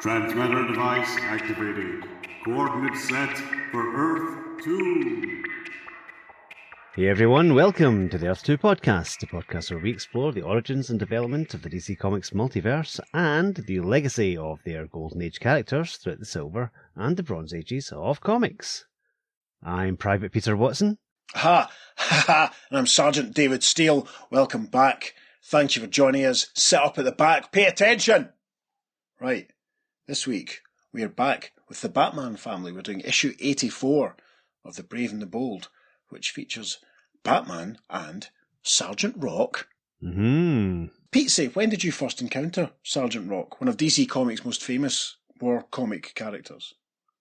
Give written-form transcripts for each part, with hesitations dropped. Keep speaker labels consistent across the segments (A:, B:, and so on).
A: Transmitter device activated. Coordinates set for Earth 2.
B: Hey everyone, welcome to the Earth 2 podcast, the podcast where we explore the origins and development of the DC Comics multiverse and the legacy of their Golden Age characters throughout the Silver and the Bronze Ages of comics. I'm Private Peter Watson.
C: Ha! Ha ha! And I'm Sergeant David Steele. Welcome back. Thank you for joining us. Sit up at the back. Pay attention! Right. This week, we are back with the Batman family. We're doing issue 84 of The Brave and the Bold, which features Batman and Sergeant Rock. Pete, when did you first encounter Sergeant Rock, one of DC Comics' most famous war comic characters?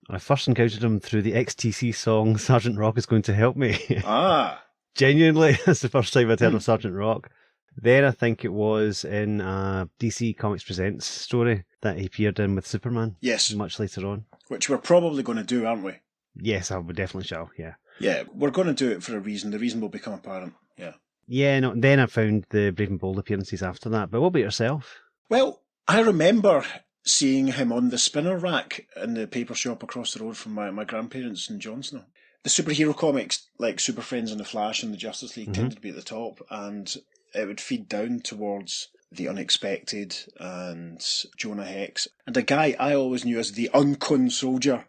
B: I first encountered him through the XTC song Sergeant Rock is Going to Help Me.
C: Ah.
B: Genuinely, that's the first time I'd heard of Sergeant Rock. Then I think it was in a DC Comics Presents story that he appeared in with Superman.
C: Yes.
B: Much later on.
C: Which we're probably going to do, aren't we?
B: Yes, I would definitely shall, yeah.
C: Yeah, we're going to do it for a reason. The reason will become apparent, yeah.
B: Yeah, no, then I found the Brave and Bold appearances after that. But what about yourself?
C: Well, I remember seeing him on the spinner rack in the paper shop across the road from my grandparents in Johnston. The superhero comics, like Super Friends and The Flash and the Justice League, tended to be at the top, and it would feed down towards The Unexpected and Jonah Hex, and a guy I always knew as the Uncon Soldier.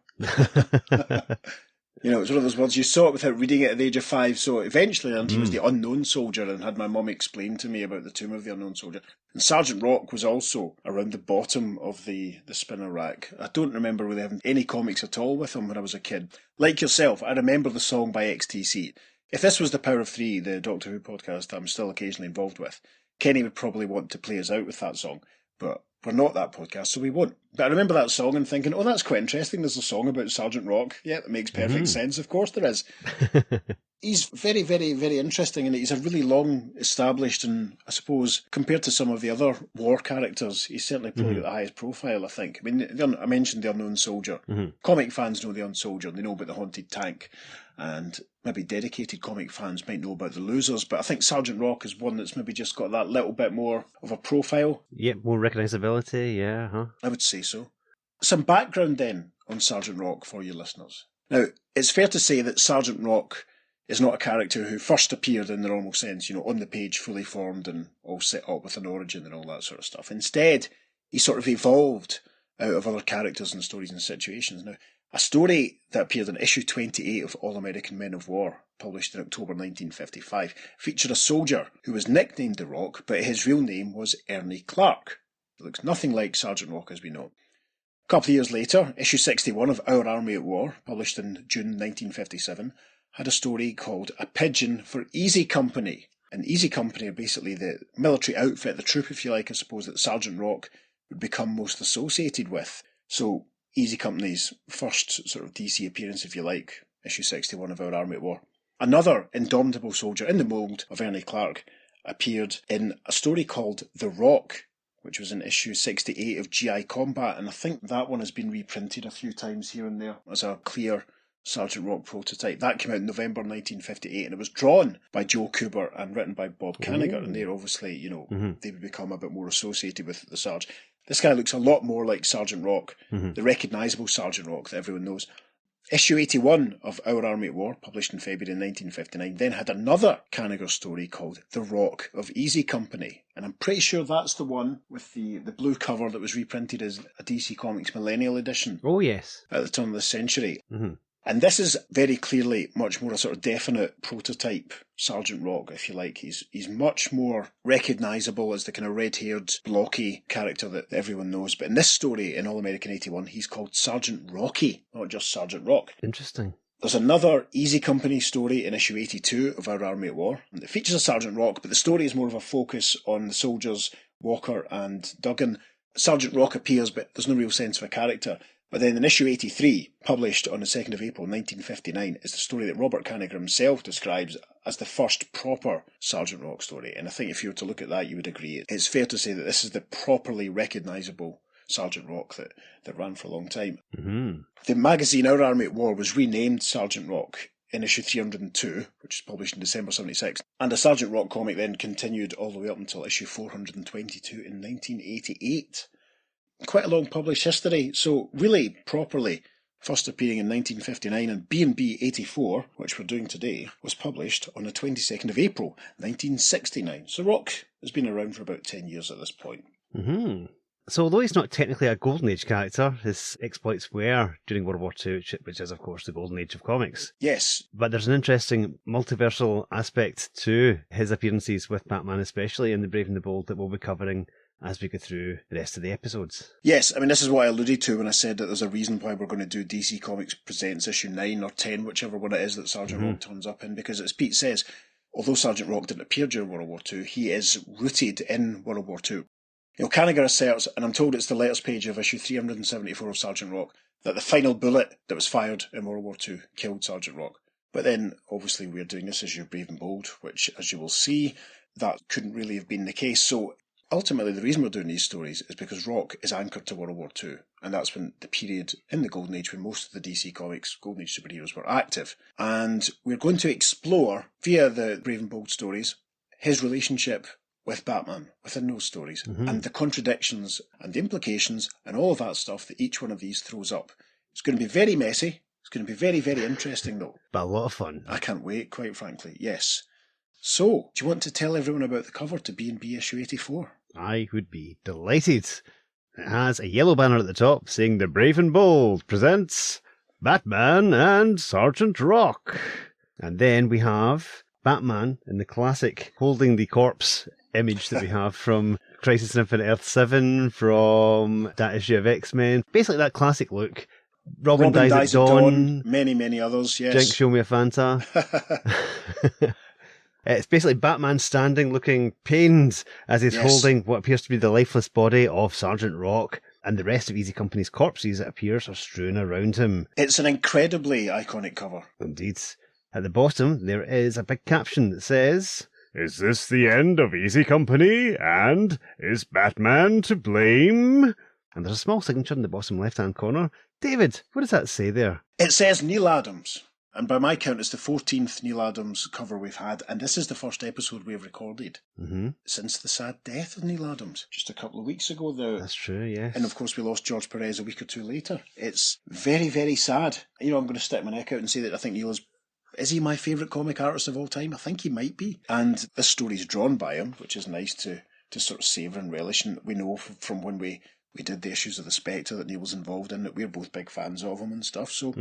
C: You know, it's one of those words, you saw it without reading it at the age of 5, so eventually I learned he was the Unknown Soldier and had my mum explain to me about the Tomb of the Unknown Soldier. And Sergeant Rock was also around the bottom of the spinner rack. I don't remember really having any comics at all with him when I was a kid. Like yourself, I remember the song by XTC. If this was the Power of Three, the Doctor Who podcast I'm still occasionally involved with, Kenny would probably want to play us out with that song, but we're not that podcast, so we won't. But I remember that song and thinking, oh, that's quite interesting. There's a song about Sergeant Rock. Yeah, that makes perfect sense. Of course there is. He's very, very, very interesting, and he's a really long established, and I suppose, compared to some of the other war characters, he's certainly probably got the highest profile, I think. I mean, I mentioned the Unknown Soldier. Comic fans know the Unknown Soldier. They know about the Haunted Tank, and maybe dedicated comic fans might know about the Losers, but I think Sergeant Rock is one that's maybe just got that little bit more of a profile.
B: Yeah, more recognisability, yeah. Huh?
C: I would say so. Some background then on Sergeant Rock for you listeners. Now, it's fair to say that Sergeant Rock is not a character who first appeared in the normal sense, you know, on the page fully formed and all set up with an origin and all that sort of stuff. Instead, he sort of evolved out of other characters and stories and situations. Now, a story that appeared in issue 28 of All-American Men of War, published in October 1955, featured a soldier who was nicknamed The Rock, but his real name was Ernie Clark. He looks nothing like Sergeant Rock as we know. A couple of years later, issue 61 of Our Army at War, published in June 1957, had a story called A Pigeon for Easy Company. And Easy Company are basically the military outfit, the troop, if you like, I suppose, that Sergeant Rock would become most associated with. So, Easy Company's first sort of DC appearance, if you like, issue 61 of Our Army at War. Another indomitable soldier in the mould of Ernie Clark appeared in a story called The Rock, which was in issue 68 of GI Combat, and I think that one has been reprinted a few times here and there as a clear Sergeant Rock prototype. That came out in November 1958, and it was drawn by Joe Kubert and written by Bob Kanigher, and they're obviously, you know, they would become a bit more associated with the Sarge. This guy looks a lot more like Sergeant Rock, the recognisable Sergeant Rock that everyone knows. Issue 81 of Our Army at War, published in February 1959, then had another Kanigher story called The Rock of Easy Company. And I'm pretty sure that's the one with the blue cover that was reprinted as a DC Comics Millennial Edition.
B: Oh, yes.
C: At the turn of the century. And this is very clearly much more a sort of definite prototype Sergeant Rock, if you like. He's much more recognisable as the kind of red-haired, blocky character that everyone knows. But in this story, in All-American 81, he's called Sergeant Rocky, not just Sergeant Rock.
B: Interesting.
C: There's another Easy Company story in issue 82 of Our Army at War. And it features a Sergeant Rock, but the story is more of a focus on the soldiers Walker and Duggan. Sergeant Rock appears, but there's no real sense of a character. But then in issue 83, published on the 2nd of April 1959, is the story that Robert Kanigher himself describes as the first proper Sergeant Rock story. And I think if you were to look at that, you would agree. It's fair to say that this is the properly recognisable Sergeant Rock that ran for a long time. The magazine Our Army at War was renamed Sergeant Rock in issue 302, which was published in December 76. And a Sergeant Rock comic then continued all the way up until issue 422 in 1988. quite a long published history. So really, properly, first appearing in 1959, and B&B 84, which we're doing today, was published on the 22nd of April 1969. So Rock has been around for about 10 years at this point.
B: Mm-hmm. So although he's not technically a Golden Age character, his exploits were during World War II, which is of course the Golden Age of comics.
C: Yes.
B: But there's an interesting multiversal aspect to his appearances with Batman, especially in The Brave and the Bold, that we'll be covering as we go through the rest of the episodes.
C: Yes, I mean, this is what I alluded to when I said that there's a reason why we're going to do DC Comics Presents issue 9 or 10, whichever one it is that Sergeant Rock turns up in, because as Pete says, although Sergeant Rock didn't appear during World War II, he is rooted in World War II. You know, Kanigher asserts, and I'm told it's the letters page of issue 374 of Sergeant Rock, that the final bullet that was fired in World War II killed Sergeant Rock. But then, obviously, we're doing this issue of Brave and Bold, which, as you will see, that couldn't really have been the case. So, ultimately, the reason we're doing these stories is because Rock is anchored to World War II, and that's when the period in the Golden Age when most of the DC Comics Golden Age superheroes were active. And we're going to explore, via the Brave and Bold stories, his relationship with Batman within those stories, and the contradictions and the implications and all of that stuff that each one of these throws up. It's going to be very messy. It's going to be very, very interesting, though.
B: But a lot of fun.
C: I can't wait, quite frankly. Yes. So, do you want to tell everyone about the cover to B&B issue 84?
B: I would be delighted. It has a yellow banner at the top saying The Brave and Bold presents Batman and Sergeant Rock. And then we have Batman in the classic holding the corpse image that we have from Crisis on Infinite Earth 7, from that issue of X-Men. Basically that classic look. Robin dies at dawn.
C: Many, many others, yes.
B: Jinx, show me a Fanta. It's basically Batman standing, looking pained as he's holding what appears to be the lifeless body of Sergeant Rock, and the rest of Easy Company's corpses, it appears, are strewn around him.
C: It's an incredibly iconic cover.
B: Indeed. At the bottom, there is a big caption that says, "Is this the end of Easy Company? And is Batman to blame?" And there's a small signature in the bottom left-hand corner. David, what does that say there?
C: It says Neil Adams. And by my count, it's the 14th Neil Adams cover we've had, and this is the first episode we've recorded since the sad death of Neil Adams, just a couple of weeks ago.
B: That's true, yes.
C: And of course, we lost George Perez a week or two later. It's very, very sad. You know, I'm going to stick my neck out and say that I think Neil is he my favourite comic artist of all time? I think he might be. And this story's drawn by him, which is nice to sort of savour and relish. And we know from when we did the issues of the Spectre that Neil was involved in, that we're both big fans of him and stuff. So,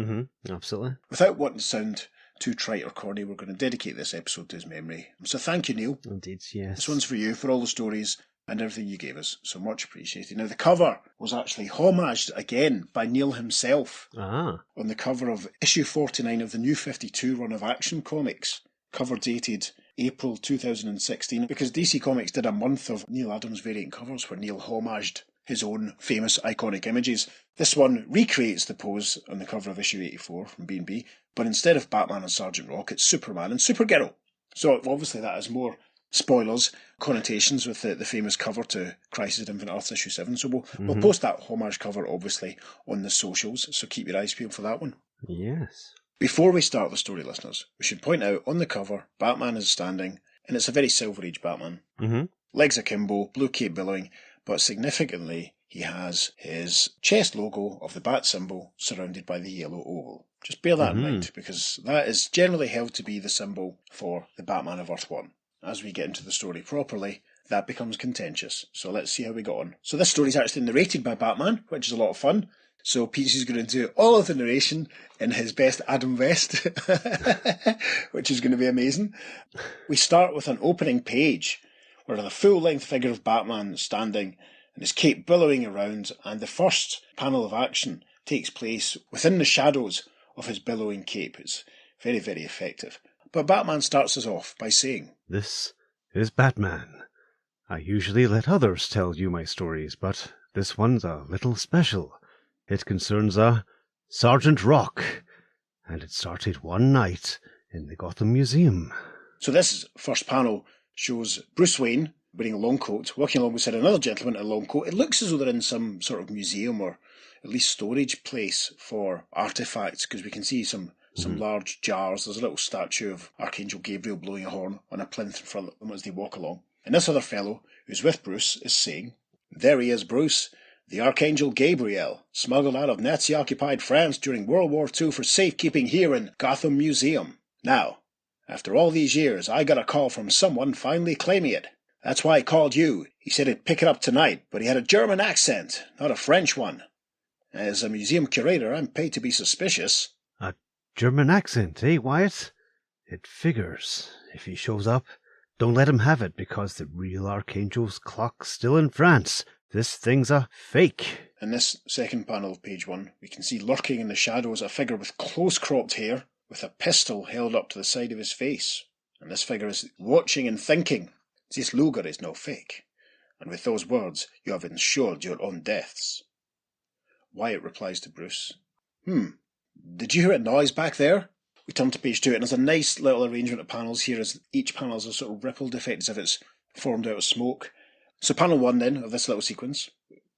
B: absolutely.
C: Without wanting to sound too trite or corny, we're going to dedicate this episode to his memory. So thank you, Neil.
B: Indeed, yes.
C: This one's for you, for all the stories and everything you gave us. So much appreciated. Now, the cover was actually homaged again by Neil himself on the cover of issue 49 of the New 52 run of Action Comics, cover dated April 2016, because DC Comics did a month of Neil Adams variant covers where Neil homaged his own famous iconic images. This one recreates the pose on the cover of issue 84 from B&B, but instead of Batman and Sergeant Rock, it's Superman and Supergirl. So obviously that has more spoilers, connotations with the famous cover to Crisis on Infinite Earths issue 7. So we'll post that homage cover, obviously, on the socials, so keep your eyes peeled for that one.
B: Yes.
C: Before we start the story, listeners, we should point out on the cover, Batman is standing, and it's a very Silver Age Batman. Legs akimbo, blue cape billowing, but significantly, he has his chest logo of the bat symbol surrounded by the yellow oval. Just bear that in mind, because that is generally held to be the symbol for the Batman of Earth 1. As we get into the story properly, that becomes contentious. So let's see how we got on. So this story is actually narrated by Batman, which is a lot of fun. So Pete's going to do all of the narration in his best Adam West, which is going to be amazing. We start with an opening page where the full-length figure of Batman is standing and his cape billowing around, and the first panel of action takes place within the shadows of his billowing cape. It's very, very effective. But Batman starts us off by saying,
B: "This is Batman. I usually let others tell you my stories, but this one's a little special. It concerns a Sergeant Rock, and it started one night in the Gotham Museum."
C: So this first panel shows Bruce Wayne wearing a long coat, walking alongside another gentleman in a long coat. It looks as though they're in some sort of museum or at least storage place for artefacts, because we can see some large jars. There's a little statue of Archangel Gabriel blowing a horn on a plinth in front of them as they walk along. And this other fellow, who's with Bruce, is saying, "There he is, Bruce, The Archangel Gabriel, smuggled out of Nazi-occupied France during World War II for safekeeping here in Gotham Museum. Now, after all these years, I got a call from someone finally claiming it. That's why I called you. He said he'd pick it up tonight, but he had a German accent, not a French one. As a museum curator, I'm paid to be suspicious.
B: A German accent, eh, Wyatt? It figures. If he shows up, don't let him have it, because the real Archangel's clock's still in France. This thing's a fake.
C: In this second panel of page 1, we can see lurking in the shadows a figure with close-cropped hair, with a pistol held up to the side of his face. And this figure is watching and thinking, "This Luger is no fake. And with those words, you have ensured your own deaths." Wyatt replies to Bruce, "Did you hear a noise back there?" We turn to page 2, and there's a nice little arrangement of panels here, as each panel has a sort of rippled effect as if it's formed out of smoke. So panel 1 then, of this little sequence,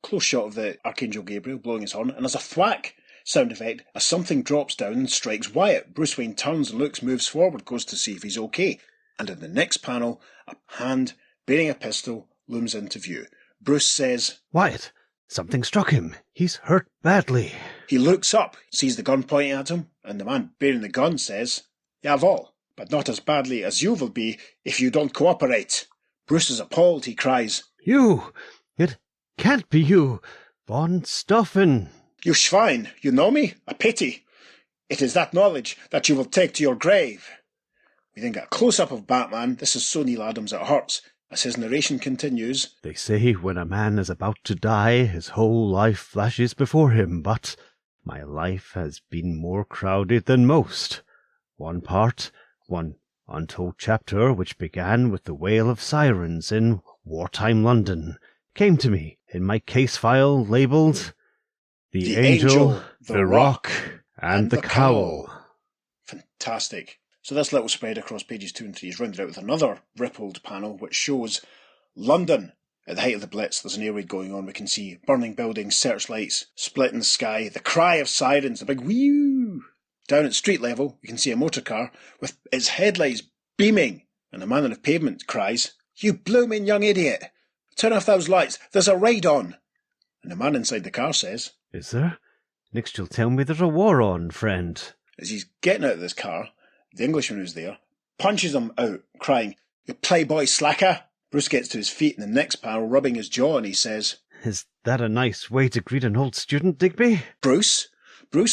C: close shot of the Archangel Gabriel blowing his horn, and there's a thwack sound effect as something drops down and strikes Wyatt. Bruce Wayne turns and looks, moves forward, goes to see if he's okay. And in the next panel, a hand bearing a pistol looms into view. Bruce says,
B: Wyatt, something struck him. He's hurt badly.
C: He looks up, sees the gun pointing at him, and the man bearing the gun says, "Jawohl, but not as badly as you will be if you don't cooperate." Bruce is appalled. He cries,
B: You! It can't be you! Von Stoffen!
C: "You Schwein, you know me? A pity. It is that knowledge that you will take to your grave." We then get a close-up of Batman. This is so Neil Adams it hurts. As his narration continues,
B: They say when a man is about to die, his whole life flashes before him, but my life has been more crowded than most. One part, one untold chapter which began with the wail of sirens in wartime London, came to me in my case file labelled The Angel, the Rock, and the Cowl.
C: Fantastic. So this little spread across pages 2 and 3 is rounded out with another rippled panel which shows London. At the height of the Blitz, there's an air raid going on. We can see burning buildings, searchlights, splitting the sky, the cry of sirens, a big whew. Down at street level, we can see a motor car with its headlights beaming, and the man on the pavement cries, "You blooming young idiot! Turn off those lights, there's a raid on!" And the man inside the car says,
B: Is there? Next you'll tell me there's a war on, friend.
C: As he's getting out of this car, the Englishman who's there punches him out, crying, "You playboy slacker!" Bruce gets to his feet in the next panel, rubbing his jaw, and he says,
B: Is that a nice way to greet an old student, Digby?
C: Bruce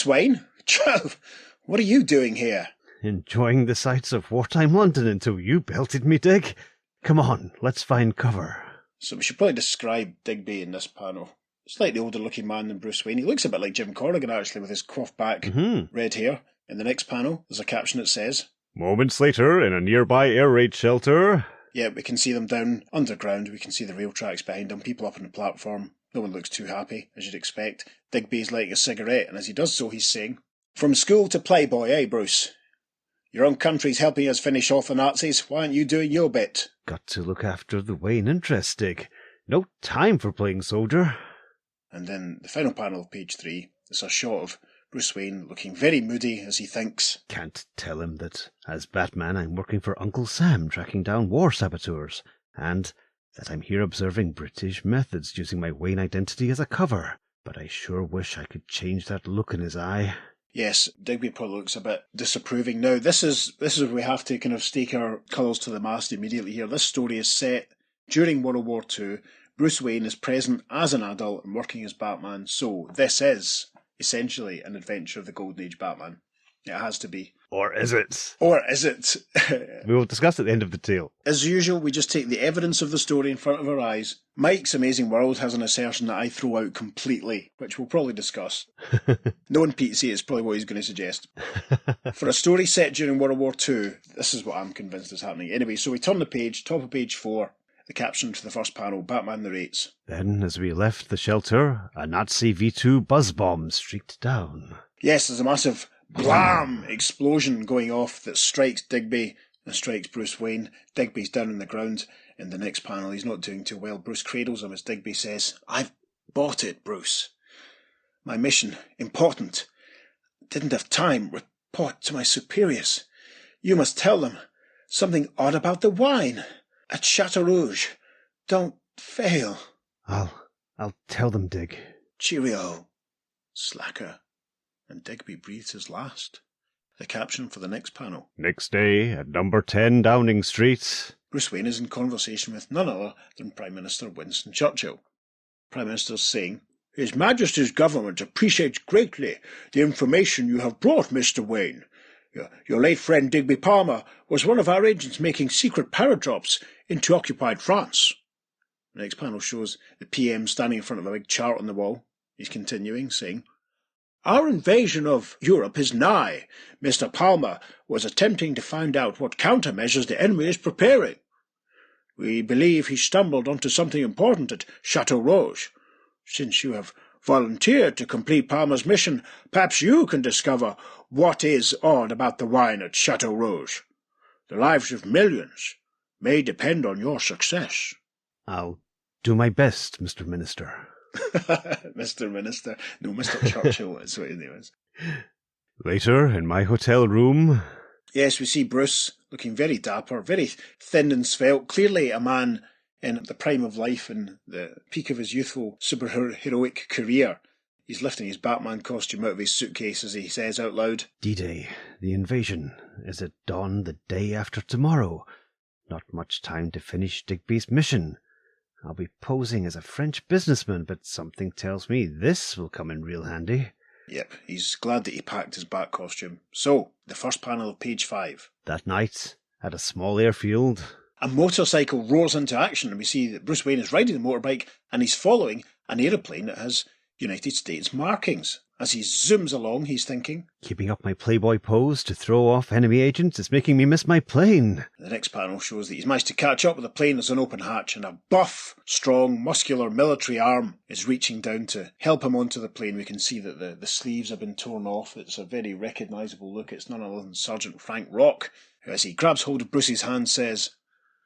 C: Wayne? Jove, what are you doing here?"
B: Enjoying the sights of wartime London until you belted me, Dig. Come on, let's find cover.
C: So we should probably describe Digby in this panel. Slightly older looking man than Bruce Wayne. He looks a bit like Jim Corrigan, actually, with his coiffed back, red hair. In the next panel, there's a caption that says,
B: Moments later, in a nearby air raid shelter.
C: Yeah, we can see them down underground. We can see the rail tracks behind them, people up on the platform. No one looks too happy, as you'd expect. Digby's lighting a cigarette, and as he does so, he's saying, "From school to Playboy, eh, Bruce? Your own country's helping us finish off the Nazis. Why aren't you doing your bit?"
B: Got to look after the Wayne interest, Dig. No time for playing soldier.
C: And then the final panel of page 3 is a shot of Bruce Wayne looking very moody as he thinks.
B: Can't tell him that, as Batman, I'm working for Uncle Sam tracking down war saboteurs, and that I'm here observing British methods using my Wayne identity as a cover. But I sure wish I could change that look in his eye.
C: Yes, Digby probably looks a bit disapproving. Now, this is where we have to kind of stake our colours to the mast immediately here. This story is set during World War II. Bruce Wayne is present as an adult and working as Batman, so this is essentially an adventure of the Golden Age Batman. It has to be.
B: Or is it?
C: Or is it?
B: We will discuss at the end of the tale.
C: As usual, we just take the evidence of the story in front of our eyes. Mike's Amazing World has an assertion that I throw out completely, which we'll probably discuss. Knowing Pete C, it's probably what he's going to suggest. For a story set during World War II, this is what I'm convinced is happening. Anyway, so we turn the page, top of page 4, the caption to the first panel, Batman narrates.
B: Then, as we left the shelter, a Nazi V2 buzz bomb streaked down.
C: Yes, there's a massive blam explosion going off that strikes Digby and strikes Bruce Wayne. Digby's down on the ground. In the next panel, he's not doing too well. Bruce cradles him as Digby says, "I've bought it, Bruce. My mission, important. Didn't have time. Report to my superiors. You must tell them. Something odd about the wine. At Chateau Rouge. Don't fail."
B: I'll tell them, Dig.
C: Cheerio, slacker. And Digby breathes his last. The caption for the next panel.
B: Next day, at number 10 Downing Street.
C: Bruce Wayne is in conversation with none other than Prime Minister Winston Churchill. Prime Minister's saying, His Majesty's government appreciates greatly the information you have brought, Mr. Wayne. Your late friend Digby Palmer was one of our agents making secret paradrops into occupied France. The next panel shows the PM standing in front of a big chart on the wall. He's continuing, saying, Our invasion of Europe is nigh. Mr. Palmer was attempting to find out what countermeasures the enemy is preparing. We believe he stumbled onto something important at Chateau Rouge. Since you have volunteered to complete Palmer's mission, perhaps you can discover what is odd about the wine at Chateau Rouge. The lives of millions may depend on your success.
B: I'll do my best, Mr. Minister.
C: Mr. Minister. No, Mr. Churchill is what his name is.
B: Later, in my hotel room...
C: Yes, we see Bruce looking very dapper, very thin and svelte, clearly a man in the prime of life and the peak of his youthful superheroic career. He's lifting his Batman costume out of his suitcase as he says out loud,
B: D-Day, the invasion, is at dawn the day after tomorrow. Not much time to finish Digby's mission. I'll be posing as a French businessman, but something tells me this will come in real handy.
C: Yep, he's glad that he packed his Bat costume. So, the first panel of page 5.
B: That night, at a small airfield...
C: A motorcycle roars into action, and we see that Bruce Wayne is riding the motorbike, and he's following an aeroplane that has United States markings. As he zooms along, he's thinking,
B: Keeping up my Playboy pose to throw off enemy agents is making me miss my plane.
C: The next panel shows that he's managed to catch up with the plane as an open hatch, and a buff, strong, muscular military arm is reaching down to help him onto the plane. We can see that the sleeves have been torn off. It's a very recognisable look. It's none other than Sergeant Frank Rock, who, as he grabs hold of Bruce's hand, says,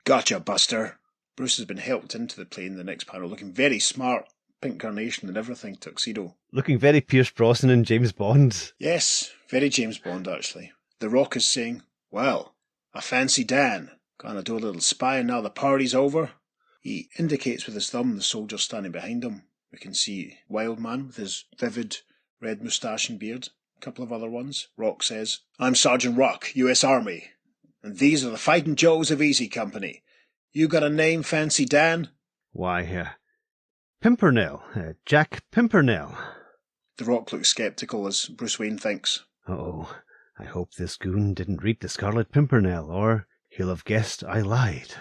C: Gotcha, Buster. Bruce has been helped into the plane. The next panel, looking very smart. Pink carnation and everything, tuxedo.
B: Looking very Pierce Brosnan and James Bond.
C: Yes, very James Bond, actually. The Rock is saying, Well, I fancy Dan. Gonna do a little spying now the party's over. He indicates with his thumb the soldier standing behind him. We can see Wildman with his vivid red moustache and beard. A couple of other ones. Rock says, I'm Sergeant Rock, U.S. Army. And these are the Fighting Joes of Easy Company. You got a name, Fancy Dan?
B: Why, Pimpernel. Jack Pimpernel.
C: The Rock looks sceptical as Bruce Wayne thinks.
B: Uh-oh. I hope this goon didn't read the Scarlet Pimpernel, or he'll have guessed I lied.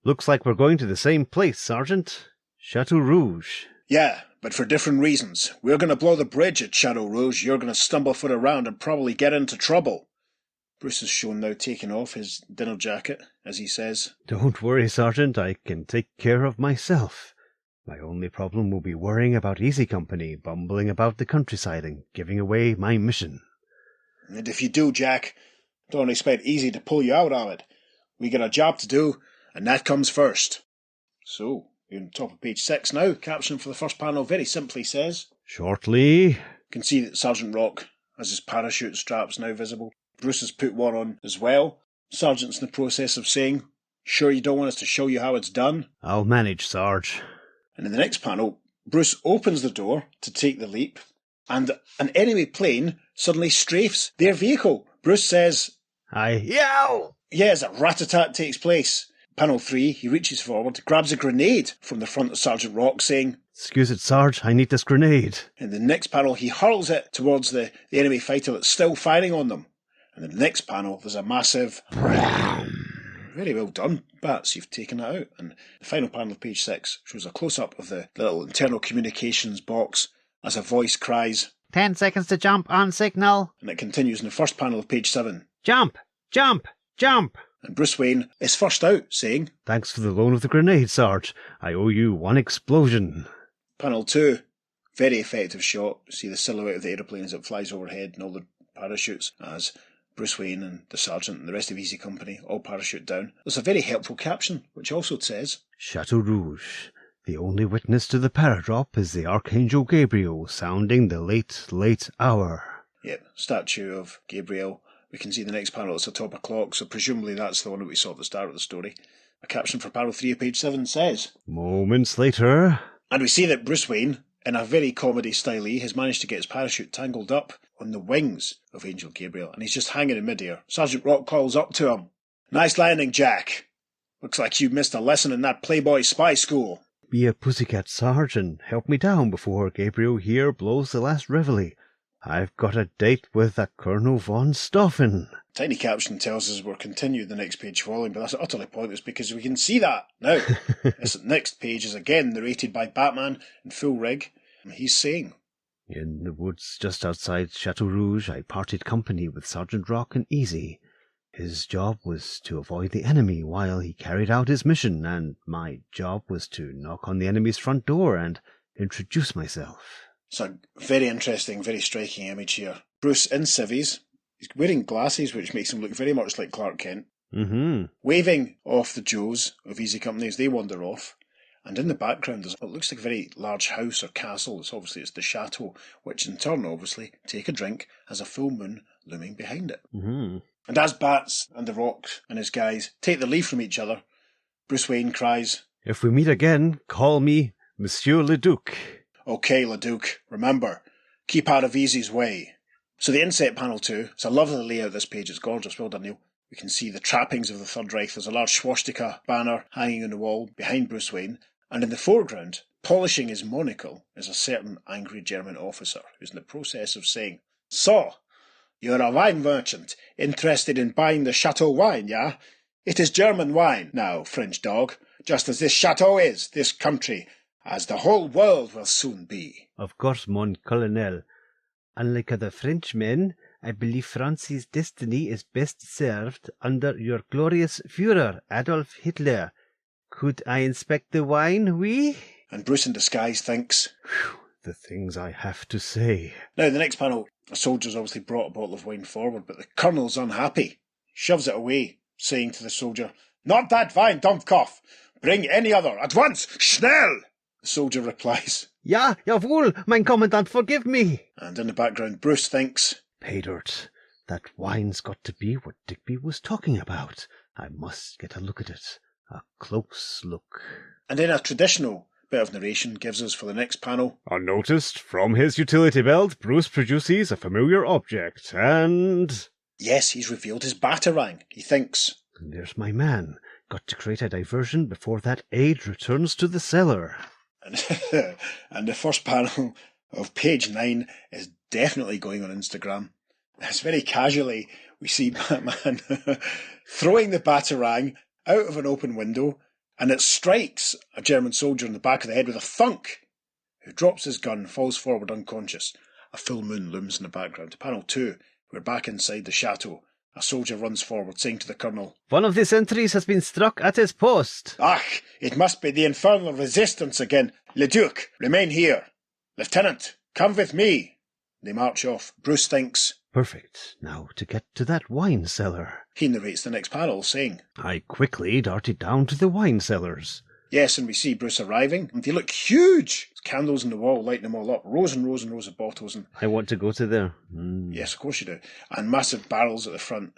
B: Looks like we're going to the same place, Sergeant. Chateau Rouge.
C: Yeah, but for different reasons. We're going to blow the bridge at Chateau Rouge. You're going to stumble foot around and probably get into trouble. Bruce is shown now taking off his dinner jacket, as he says,
B: Don't worry, Sergeant. I can take care of myself. My only problem will be worrying about Easy Company, bumbling about the countryside and giving away my mission.
C: And if you do, Jack, don't expect Easy to pull you out of it. We got a job to do, and that comes first. So, we're on top of page 6 now. Caption for the first panel very simply says,
B: Shortly.
C: You can see that Sergeant Rock has his parachute straps now visible. Bruce has put one on as well. Sergeant's in the process of saying, Sure you don't want us to show you how it's done?
B: I'll manage, Sarge.
C: And in the next panel, Bruce opens the door to take the leap, and an enemy plane suddenly strafes their vehicle. Bruce says,
B: Yow!
C: Yes, a rat-a-tat takes place. Panel 3, he reaches forward, grabs a grenade from the front of Sergeant Rock, saying,
B: Excuse it, Sarge, I need this grenade.
C: In the next panel, he hurls it towards the enemy fighter that's still firing on them. And in the next panel, there's a massive... Very well done, Bats, you've taken that out. And the final panel of page 6 shows a close-up of the little internal communications box as a voice cries,
B: 10 seconds to jump on signal.
C: And it continues in the first panel of page 7.
B: Jump! Jump! Jump!
C: And Bruce Wayne is first out, saying,
B: Thanks for the loan of the grenade, Sarge. I owe you one explosion.
C: Panel 2, very effective shot. You see the silhouette of the aeroplane as it flies overhead and all the parachutes as Bruce Wayne and the Sergeant and the rest of Easy Company all parachute down. There's a very helpful caption, which also says,
B: Chateau Rouge. The only witness to the paradrop is the Archangel Gabriel, sounding the late, late hour.
C: Yep, statue of Gabriel. We can see the next panel, it's atop a clock, so presumably that's the one that we saw at the start of the story. A caption for panel 3 of page 7 says,
B: Moments later...
C: And we see that Bruce Wayne, in a very comedy style, has managed to get his parachute tangled up on the wings of Angel Gabriel, and he's just hanging in midair. Sergeant Rock calls up to him. "Nice landing, Jack. Looks like you missed a lesson in that Playboy spy school."
B: Be a pussycat, Sergeant. Help me down before Gabriel here blows the last reveille. I've got a date with a Colonel von Stoffen.
C: Tiny caption tells us we're continued the next page following, but that's utterly pointless because we can see that now. This next page is again narrated by Batman in full rig, and he's saying,
B: In the woods just outside Chateau Rouge, I parted company with Sergeant Rock and Easy. His job was to avoid the enemy while he carried out his mission, and my job was to knock on the enemy's front door and introduce myself.
C: It's a very interesting, very striking image here. Bruce in civvies. He's wearing glasses, which makes him look very much like Clark Kent. Waving off the Joes of Easy Company as they wander off. And in the background, there's what looks like a very large house or castle. It's the Chateau, which in turn, obviously, take a drink, has a full moon looming behind it. And as Bats and the Rock and his guys take the leave from each other, Bruce Wayne cries,
B: If we meet again, call me Monsieur Le Duc.
C: "Okay, Leduc, remember, keep out of Easy's way." So the inset panel too, it's a lovely layout this page, it's gorgeous, well done Neil. We can see the trappings of the Third Reich. There's a large swastika banner hanging on the wall behind Bruce Wayne, and in the foreground, polishing his monocle, is a certain angry German officer who's in the process of saying, "So, you're a wine merchant, interested in buying the Chateau wine, yeah? It is German wine now, French dog, just as this Chateau is, this country, as the whole world will soon be."
B: Of course, mon colonel. Unlike other Frenchmen, I believe France's destiny is best served under your glorious Führer, Adolf Hitler. Could I inspect the wine, oui?
C: And Bruce in disguise thinks,
B: Whew, the things I have to say.
C: Now, the next panel, a soldier's obviously brought a bottle of wine forward, but the colonel's unhappy. Shoves it away, saying to the soldier, "Not that wine, Dumpkopf! Bring any other, at once, schnell!" The soldier replies,
B: Ja, jawohl, mein Kommandant, forgive me.
C: And in the background, Bruce thinks,
B: Pay dirt. That wine's got to be what Digby was talking about. I must get a look at it. A close look.
C: And then a traditional bit of narration gives us for the next panel.
B: Unnoticed, from his utility belt, Bruce produces a familiar object, and...
C: Yes, he's revealed his batarang, he thinks.
B: And there's my man. Got to create a diversion before that aide returns to the cellar.
C: And the first panel of page 9 is definitely going on Instagram. It's very casually, we see Batman throwing the batarang out of an open window, and it strikes a German soldier in the back of the head with a thunk, who drops his gun, falls forward unconscious. A full moon looms in the background. Panel 2, we're back inside the chateau. A soldier runs forward, saying to the colonel,
B: One of the sentries has been struck at his post.
C: "Ach, it must be the infernal resistance again. Leduc, remain here. Lieutenant, come with me." They march off. Bruce thinks,
B: Perfect. Now to get to that wine cellar.
C: He narrates the next panel, saying,
B: I quickly darted down to the wine cellars.
C: Yes, and we see Bruce arriving, and they look huge. There's candles on the wall lighting them all up. Rows and rows and rows of bottles. And
B: I want to go to there.
C: yes, of course you do. And massive barrels at the front.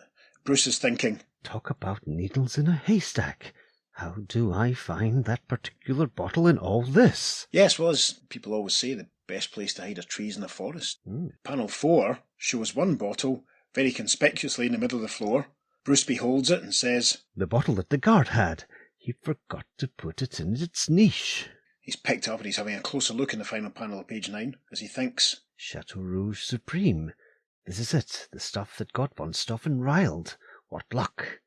C: Bruce is thinking,
B: Talk about needles in a haystack. How do I find that particular bottle in all this?
C: yes, well, as people always say, the best place to hide a tree's in the forest. Panel 4 shows one bottle very conspicuously in the middle of the floor. Bruce beholds it and says,
B: The bottle that the guard had. He forgot to put it in its niche.
C: He's picked up and he's having a closer look in the final panel of page 9 as he thinks,
B: Chateau Rouge Supreme. This is it, the stuff that got von Stoffen riled. What luck.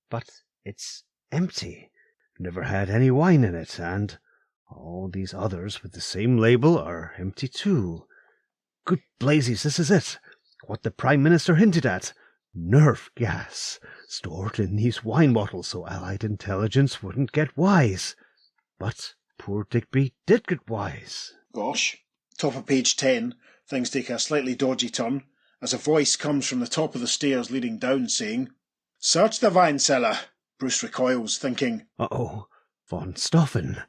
B: But it's empty. Never had any wine in it, and all these others with the same label are empty too. Good blazes, this is it. What the Prime Minister hinted at. Nerve gas, stored in these wine bottles so Allied intelligence wouldn't get wise. But poor Digby did get wise.
C: Gosh. Top of page 10, things take a slightly dodgy turn as a voice comes from the top of the stairs leading down saying, Search the wine cellar. Bruce recoils, thinking,
B: Uh-oh, von Stoffen.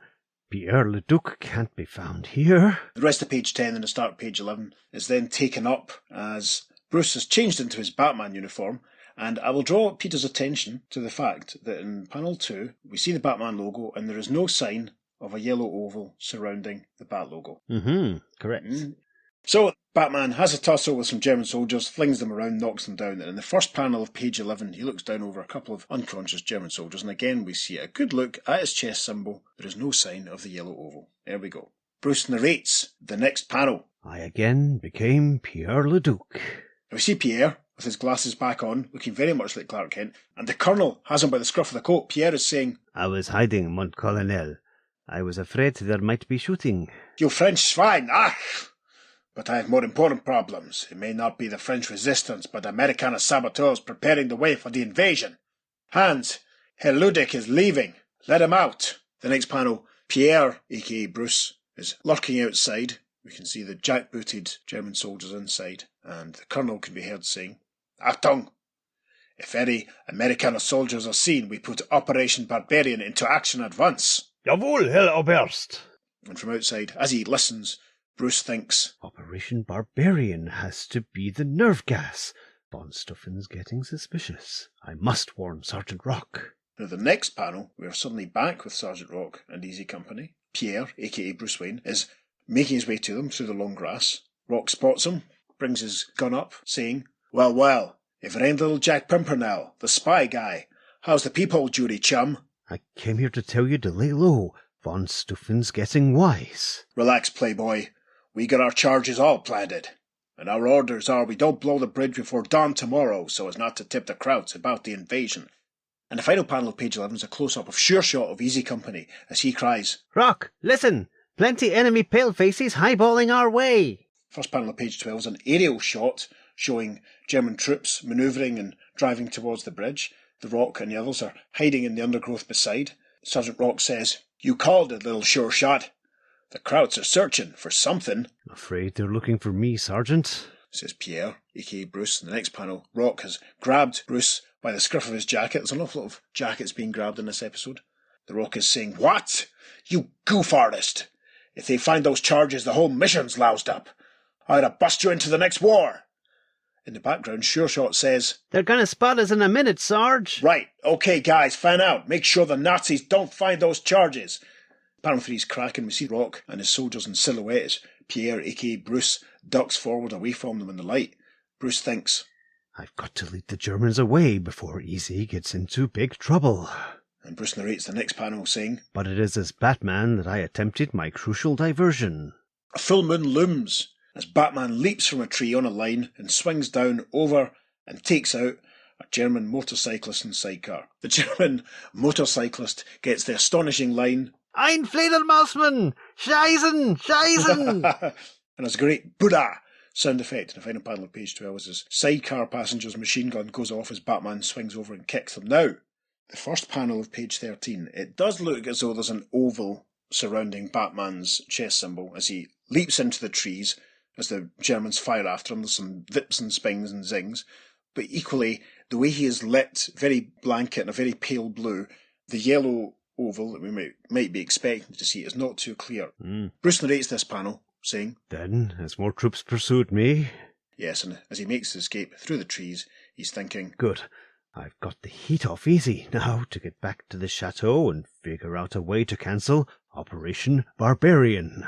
B: Pierre Leduc can't be found here.
C: The rest of page 10 and the start of page 11 is then taken up as Bruce has changed into his Batman uniform, and I will draw Peter's attention to the fact that in panel 2 we see the Batman logo and there is no sign of a yellow oval surrounding the bat logo.
B: Correct.
C: So, Batman has a tussle with some German soldiers, flings them around, knocks them down, and in the first panel of page 11, he looks down over a couple of unconscious German soldiers, and again we see a good look at his chest symbol. There is no sign of the yellow oval. There we go. Bruce narrates the next panel.
B: I again became Pierre Leduc.
C: We see Pierre, with his glasses back on, looking very much like Clark Kent, and the Colonel has him by the scruff of the coat. Pierre is saying,
B: I was hiding, mon colonel. I was afraid there might be shooting.
C: You French swine, ah! But I have more important problems. It may not be the French resistance, but Americana saboteurs preparing the way for the invasion. Hans, Herr Ludick is leaving. Let him out. The next panel, Pierre, a.k.a. Bruce, is lurking outside. We can see the jackbooted German soldiers inside, and the Colonel can be heard saying, Achtung! If any Americana soldiers are seen, we put Operation Barbarian into action at once.
B: Jawohl, Herr Oberst.
C: And from outside, as he listens, Bruce thinks,
B: Operation Barbarian has to be the nerve gas. Von Stuffin's getting suspicious. I must warn Sergeant Rock.
C: Now the next panel, we are suddenly back with Sergeant Rock and Easy Company. Pierre, a.k.a. Bruce Wayne, is making his way to them through the long grass. Rock spots him, brings his gun up, saying, Well, well, if it ain't little Jack Pimpernel, the spy guy. How's the peephole duty, chum?
B: I came here to tell you to lay low. Von Stuffin's getting wise.
C: Relax, playboy. We got our charges all planted. And our orders are we don't blow the bridge before dawn tomorrow so as not to tip the Krauts about the invasion. And the final panel of page 11 is a close-up of sure shot of Easy Company as he cries,
B: Rock, listen! Plenty enemy palefaces highballing our way!
C: First panel of page 12 is an aerial shot showing German troops manoeuvring and driving towards the bridge. The Rock and the others are hiding in the undergrowth beside. Sergeant Rock says, You called it, little sure shot. The Krauts are searching for something.
B: Afraid they're looking for me, Sergeant,
C: says Pierre, a.k.a. Bruce. In the next panel, Rock has grabbed Bruce by the scruff of his jacket. There's an awful lot of jackets being grabbed in this episode. The Rock is saying, What? You goof artist! If they find those charges, the whole mission's loused up. I'd have bust you into the next war. In the background, Sure Shot says,
B: They're gonna spot us in a minute, Sarge.
C: Right, okay guys, fan out. Make sure the Nazis don't find those charges. Panel 3's cracking. We see Rock and his soldiers in silhouette as Pierre, a.k.a. Bruce, ducks forward away from them in the light. Bruce thinks,
B: I've got to lead the Germans away before Easy gets into big trouble.
C: And Bruce narrates the next panel saying,
B: But it is as Batman that I attempted my crucial diversion.
C: A full moon looms as Batman leaps from a tree on a line and swings down over and takes out a German motorcyclist and sidecar. The German motorcyclist gets the astonishing line,
B: Ein Fledermausmann! Scheißen! Scheißen!
C: and there's a great Buddha sound effect in the final panel of page 12 as his sidecar passenger's machine gun goes off as Batman swings over and kicks him. Now, the first panel of page 13, it does look as though there's an oval surrounding Batman's chest symbol as he leaps into the trees as the Germans fire after him. There's some vips and spings and zings. But equally, the way he is lit, very blanket and a very pale blue, the yellow oval that we might be expecting to see is not too clear. Bruce narrates this panel, saying,
B: Then, as more troops pursued me...
C: Yes, and as he makes his escape through the trees, he's thinking,
B: Good. I've got the heat off easy now to get back to the chateau and figure out a way to cancel Operation Barbarian.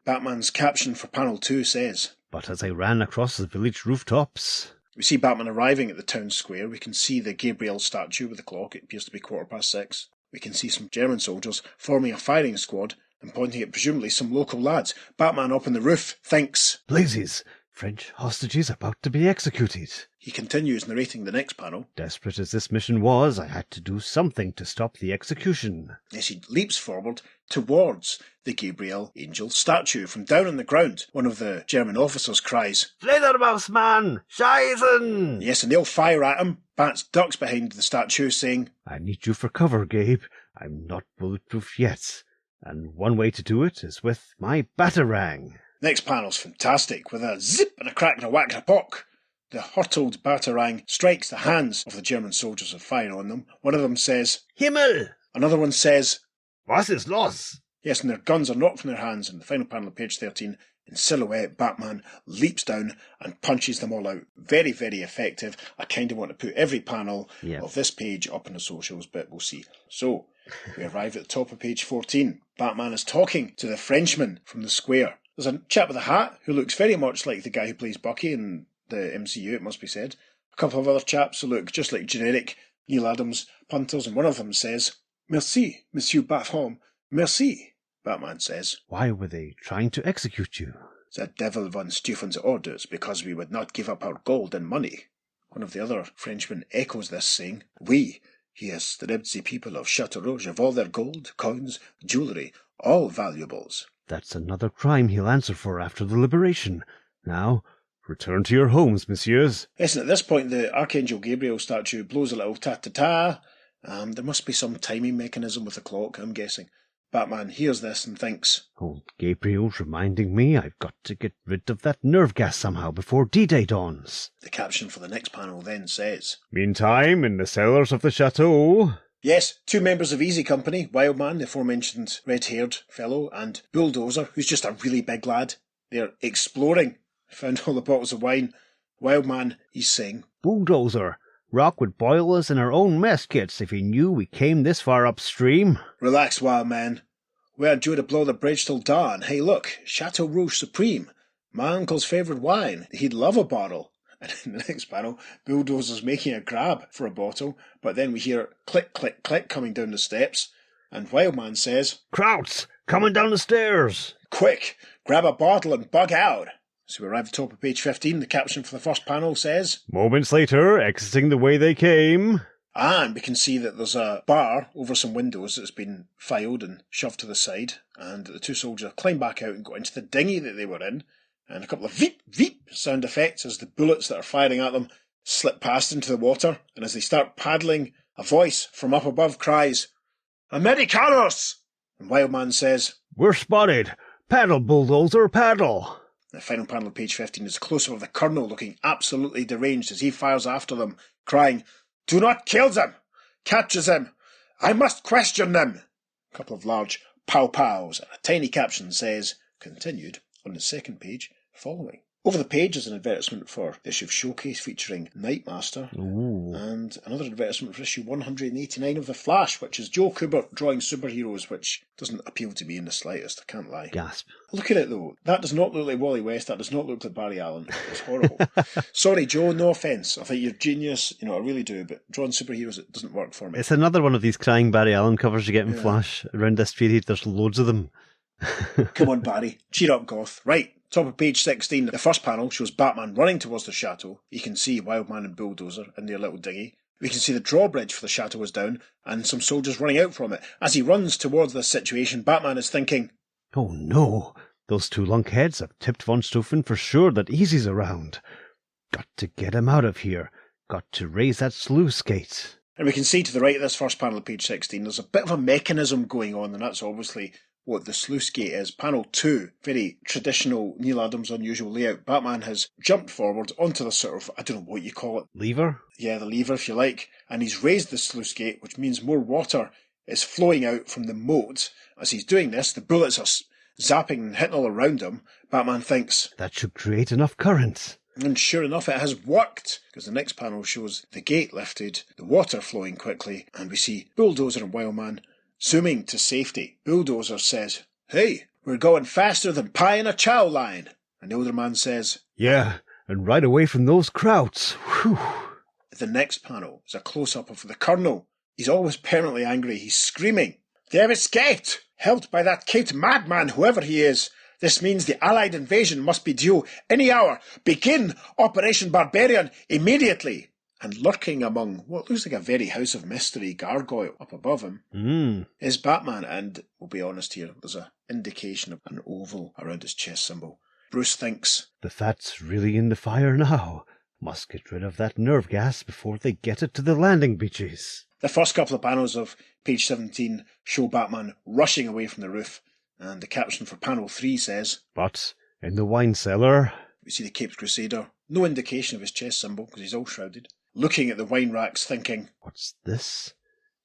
C: Batman's caption for panel 2 says,
B: But as I ran across the village rooftops...
C: We see Batman arriving at the town square. We can see the Gabriel statue with the clock. It appears to be 6:15. We can see some German soldiers forming a firing squad and pointing at presumably some local lads. Batman up on the roof thinks,
B: Blazes! French hostages about to be executed.
C: He continues narrating the next panel.
B: Desperate as this mission was, I had to do something to stop the execution.
C: Yes, he leaps forward towards the Gabriel angel statue. From down on the ground, one of the German officers cries,
B: Fledermausmann! Scheißen!
C: Yes, and they'll fire at him. Bats ducks behind the statue saying,
B: I need you for cover, Gabe. I'm not bulletproof yet. And one way to do it is with my batarang.
C: Next panel's fantastic, with a zip and a crack and a whack and a pock. The hurtled batarang strikes the hands of the German soldiers who fire on them. One of them says,
B: Himmel!
C: Another one says,
B: Was ist los?
C: Yes, and their guns are knocked from their hands. In the final panel of page 13, in silhouette, Batman leaps down and punches them all out. Very, very effective. I kind of want to put every panel of this page up in the socials, but we'll see. So, We arrive at the top of page 14. Batman is talking to the Frenchman from the square. There's a chap with a hat who looks very much like the guy who plays Bucky in the MCU, it must be said. A couple of other chaps who look just like generic Neil Adams punters, and one of them says, "Merci, Monsieur Bathom, merci," Batman says.
B: Why were they trying to execute you?
C: "The devil von Stefan's orders, because we would not give up our gold and money." One of the other Frenchmen echoes this, saying, "We, he has stripped the people of Chateau of all their gold, coins, jewellery, all valuables."
B: That's another crime he'll answer for after the liberation. Now, return to your homes, messieurs.
C: Yes, and at this point the Archangel Gabriel statue blows a little ta-ta-ta. There must be some timing mechanism with the clock, I'm guessing. Batman hears this and thinks,
B: Old Gabriel's reminding me I've got to get rid of that nerve gas somehow before D-Day dawns.
C: The caption for the next panel then says,
B: Meantime, in the cellars of the chateau...
C: Yes, two members of Easy Company, Wildman, the aforementioned red-haired fellow, and Bulldozer, who's just a really big lad. They're exploring. Found all the bottles of wine. Wildman, he's saying,
B: Bulldozer, Rock would boil us in our own mess kits if he knew we came this far upstream.
C: "Relax, Wildman. We're due to blow the bridge till dawn. Hey, look, Chateau Rouge Supreme. My uncle's favourite wine. He'd love a bottle." And in the next panel, Bulldozer's making a grab for a bottle, but then we hear click, click, click coming down the steps, and Wildman says,
B: Krauts, coming down the stairs.
C: "Quick, grab a bottle and bug out." So we arrive at the top of page 15. The caption for the first panel says,
B: Moments later, exiting the way they came.
C: And we can see that there's a bar over some windows that's been filed and shoved to the side, and the two soldiers climb back out and go into the dinghy that they were in, and a couple of veep, veep sound effects as the bullets that are firing at them slip past into the water, and as they start paddling, a voice from up above cries, "Americanos!" And Wildman says,
B: We're spotted. Paddle, Bulldozer, paddle.
C: The final panel of page 15 is a close-up of the Colonel looking absolutely deranged as he fires after them, crying, "Do not kill them! Catches them! I must question them!" A couple of large pow-pows, and a tiny caption says, "Continued," on the second page, following. Over the page is an advertisement for the issue of Showcase featuring Nightmaster, and another advertisement for issue 189 of The Flash, which is Joe Kubert drawing superheroes, which doesn't appeal to me in the slightest, I can't lie.
B: Gasp.
C: Look at it though. That does not look like Wally West, that does not look like Barry Allen. It's horrible. Sorry Joe, no offence. I think you're genius, I really do, but drawing superheroes, it doesn't work for me.
B: It's another one of these crying Barry Allen covers you get in Flash. Around this period, there's loads of them.
C: Come on, Barry. Cheer up, Goth. Right, top of page 16. The first panel shows Batman running towards the chateau. You can see Wildman and Bulldozer in their little dinghy. We can see the drawbridge for the chateau is down, and some soldiers running out from it. As he runs towards this situation, Batman is thinking,
B: Oh no, those two lunkheads have tipped von Steufen for sure that Easy's around. Got to get him out of here. Got to raise that sluice gate.
C: And we can see to the right of this first panel of page 16, there's a bit of a mechanism going on, and that's obviously what the sluice gate is. Panel 2, very traditional Neil Adams unusual layout. Batman has jumped forward onto the sort of, I don't know what you call it.
B: Lever?
C: Yeah, the lever if you like. And he's raised the sluice gate, which means more water is flowing out from the moat. As he's doing this, the bullets are zapping and hitting all around him. Batman thinks,
B: That should create enough current.
C: and sure enough, it has worked, because the next panel shows the gate lifted, the water flowing quickly, and we see Bulldozer and Wildman zooming to safety. Bulldozer says, "Hey, we're going faster than pie in a chow line." And the older man says,
B: Yeah, and right away from those Krauts. Whew.
C: The next panel is a close-up of the Colonel. He's always permanently angry. He's screaming, "They have escaped! Helped by that caped madman, whoever he is. This means the Allied invasion must be due any hour. Begin Operation Barbarian immediately." And lurking among what looks like a very House of Mystery gargoyle up above him is Batman, and we'll be honest here, there's an indication of an oval around his chest symbol. Bruce thinks,
B: The fat's really in the fire now. Must get rid of that nerve gas before they get it to the landing beaches.
C: The first couple of panels of page 17 show Batman rushing away from the roof, and the caption for panel 3 says,
B: But in the wine cellar...
C: We see the Caped Crusader, no indication of his chest symbol because he's all shrouded, looking at the wine racks thinking,
B: What's this?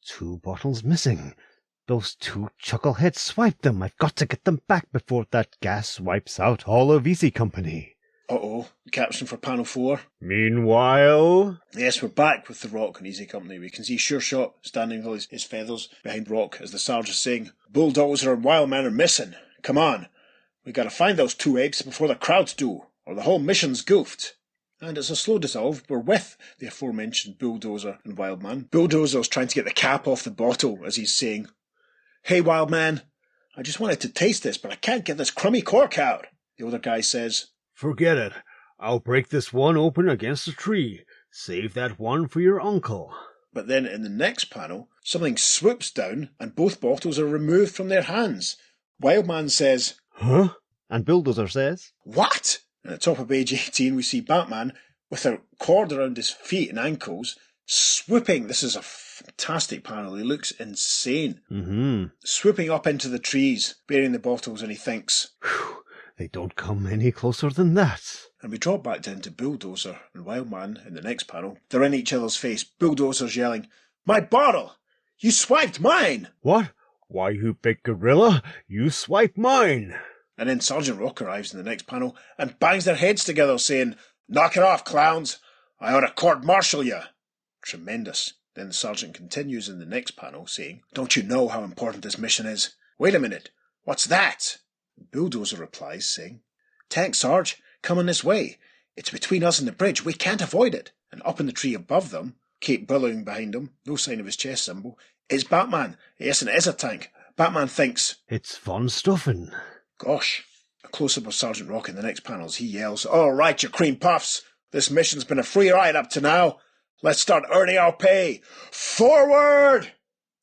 B: 2 bottles missing. Those 2 chuckleheads swiped them. I've got to get them back before that gas wipes out all of Easy Company.
C: Uh-oh, the caption for panel 4.
B: Meanwhile...
C: Yes, we're back with the Rock and Easy Company. We can see Sure Shot standing with his feathers behind Rock as the Sarge is saying, Bulldozer and Wildman are missing. Come on, we gotta find those 2 apes before the crowds do, or the whole mission's goofed. And it's a slow dissolve. We're with the aforementioned Bulldozer and Wildman. Bulldozer's trying to get the cap off the bottle as he's saying, Hey Wildman, I just wanted to taste this, but I can't get this crummy cork out. The other guy says,
B: Forget it. I'll break this one open against a tree. Save that one for your uncle.
C: But then in the next panel, something swoops down and both bottles are removed from their hands. Wildman says,
B: Huh? And Bulldozer says,
C: What? And at the top of page 18 we see Batman with a cord around his feet and ankles, swooping. This is a fantastic panel. He looks insane. Swooping up into the trees, bearing the bottles, and he thinks,
B: Whew, they don't come any closer than that.
C: And we drop back down to Bulldozer and Wildman in the next panel. They're in each other's face. Bulldozer's yelling, My bottle! You swiped mine!
B: What? Why, you big gorilla, you swiped mine!
C: And then Sergeant Rock arrives in the next panel and bangs their heads together saying, Knock it off, clowns! I ought to court-martial you! Tremendous. Then the Sergeant continues in the next panel saying, Don't you know how important this mission is? Wait a minute, what's that? Bulldozer replies saying, Tank, Sarge, coming this way. It's between us and the bridge. We can't avoid it. And up in the tree above them, Kate billowing behind him, no sign of his chest symbol, is Batman. Yes, and it is a tank. Batman thinks,
B: It's von Stuffen.
C: Gosh. A close-up of Sergeant Rock in the next panel as he yells, All right, you cream puffs. This mission's been a free ride up to now. Let's start earning our pay. Forward!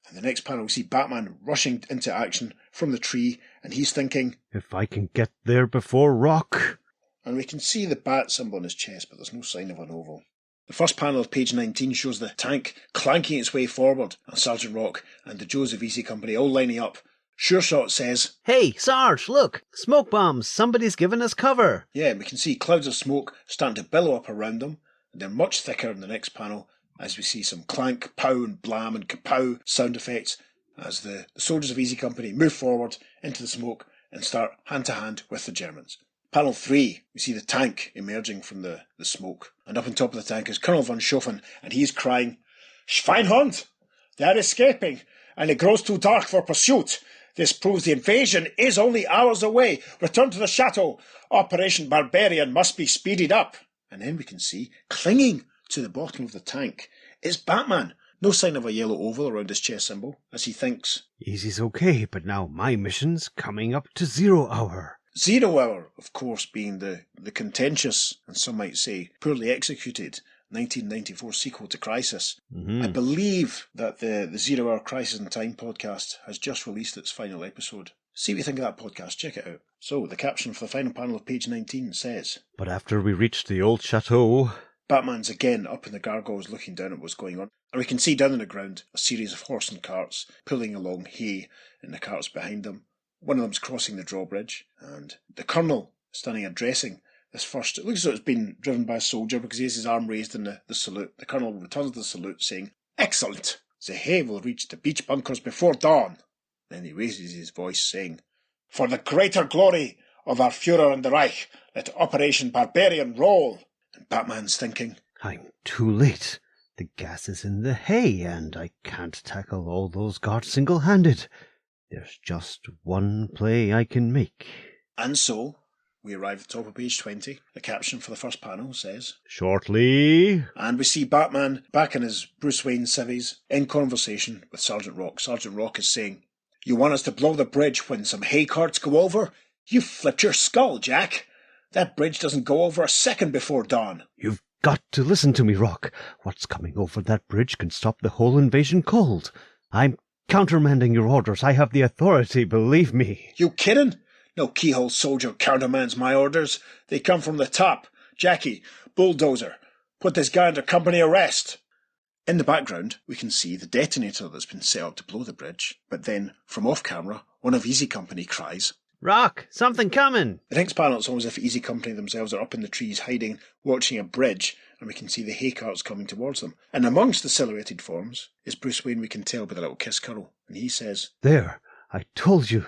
C: In the next panel we see Batman rushing into action from the tree, and he's thinking,
B: If I can get there before Rock...
C: And we can see the bat symbol on his chest, but there's no sign of an oval. The first panel of page 19 shows the tank clanking its way forward, and Sergeant Rock and the Joseph Easy Company all lining up. Sure Shot says,
B: Hey, Sarge, look! Smoke bombs! Somebody's given us cover!
C: Yeah, we can see clouds of smoke starting to billow up around them, and they're much thicker in the next panel, as we see some clank, pow and blam and kapow sound effects, as the soldiers of Easy Company move forward into the smoke and start hand-to-hand with the Germans. Panel 3, we see the tank emerging from the smoke, and up on top of the tank is Colonel von Schoffen, and he's crying, Schweinhund! They're escaping, and it grows too dark for pursuit. This proves the invasion is only hours away. Return to the chateau. Operation Barbarian must be speeded up. And then we can see, clinging to the bottom of the tank, is Batman. No sign of a yellow oval around his chest symbol, as he thinks,
B: Easy's okay, but now my mission's coming up to 0 hour.
C: 0 hour, of course, being the contentious, and some might say poorly executed, 1994 sequel to Crisis. I believe that the 0 Hour Crisis in Time podcast has just released its final episode. See what you think of that podcast, check it out. So, the caption for the final panel of page 19 says,
B: But after we reached the old chateau...
C: Batman's again up in the gargoyles looking down at what's going on, and we can see down on the ground a series of horse and carts pulling along hay in the carts behind them. One of them's crossing the drawbridge, and the Colonel standing addressing this first. It looks as though it's been driven by a soldier because he has his arm raised in the salute. The Colonel returns the salute saying, Excellent! The hay will reach the beach bunkers before dawn. Then he raises his voice saying, For the greater glory of our Führer and the Reich, let Operation Barbarian roll. And Batman's thinking,
B: I'm too late. The gas is in the hay, and I can't tackle all those guards single-handed. There's just one play I can make.
C: And so, we arrive at the top of page 20. The caption for the first panel says,
B: Shortly...
C: And we see Batman back in his Bruce Wayne civvies in conversation with Sergeant Rock. Sergeant Rock is saying, You want us to blow the bridge when some hay carts go over? You flipped your skull, Jack. That bridge doesn't go over a second before dawn.
B: You've got to listen to me, Rock. What's coming over that bridge can stop the whole invasion cold. I'm countermanding your orders. I have the authority, believe me.
C: You kidding? No keyhole soldier countermands my orders. They come from the top. Jackie, Bulldozer, put this guy under company arrest. In the background, we can see the detonator that's been set up to blow the bridge. But then, from off-camera, one of Easy Company cries,
B: Rock, something coming!
C: The next panel, it's almost as if Easy Company themselves are up in the trees hiding, watching a bridge, and we can see the hay carts coming towards them. And amongst the silhouetted forms is Bruce Wayne, we can tell by the little kiss cuddle. And he says,
B: There, I told you.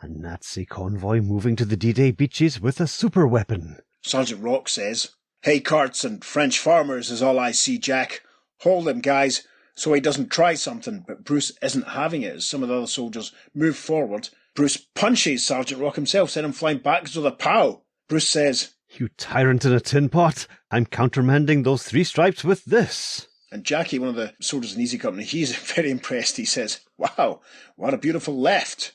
B: A Nazi convoy moving to the D-Day beaches with a super weapon.
C: Sergeant Rock says, "Hay carts and French farmers is all I see, Jack. Hold him, guys, so he doesn't try something." But Bruce isn't having it. As some of the other soldiers move forward, Bruce punches Sergeant Rock himself, sending him flying backwards with a pow. Bruce says,
B: "You tyrant in a tin pot, I'm countermanding those 3 stripes with this."
C: And Jackie, one of the soldiers in Easy Company, he's very impressed. He says, "Wow, what a beautiful left."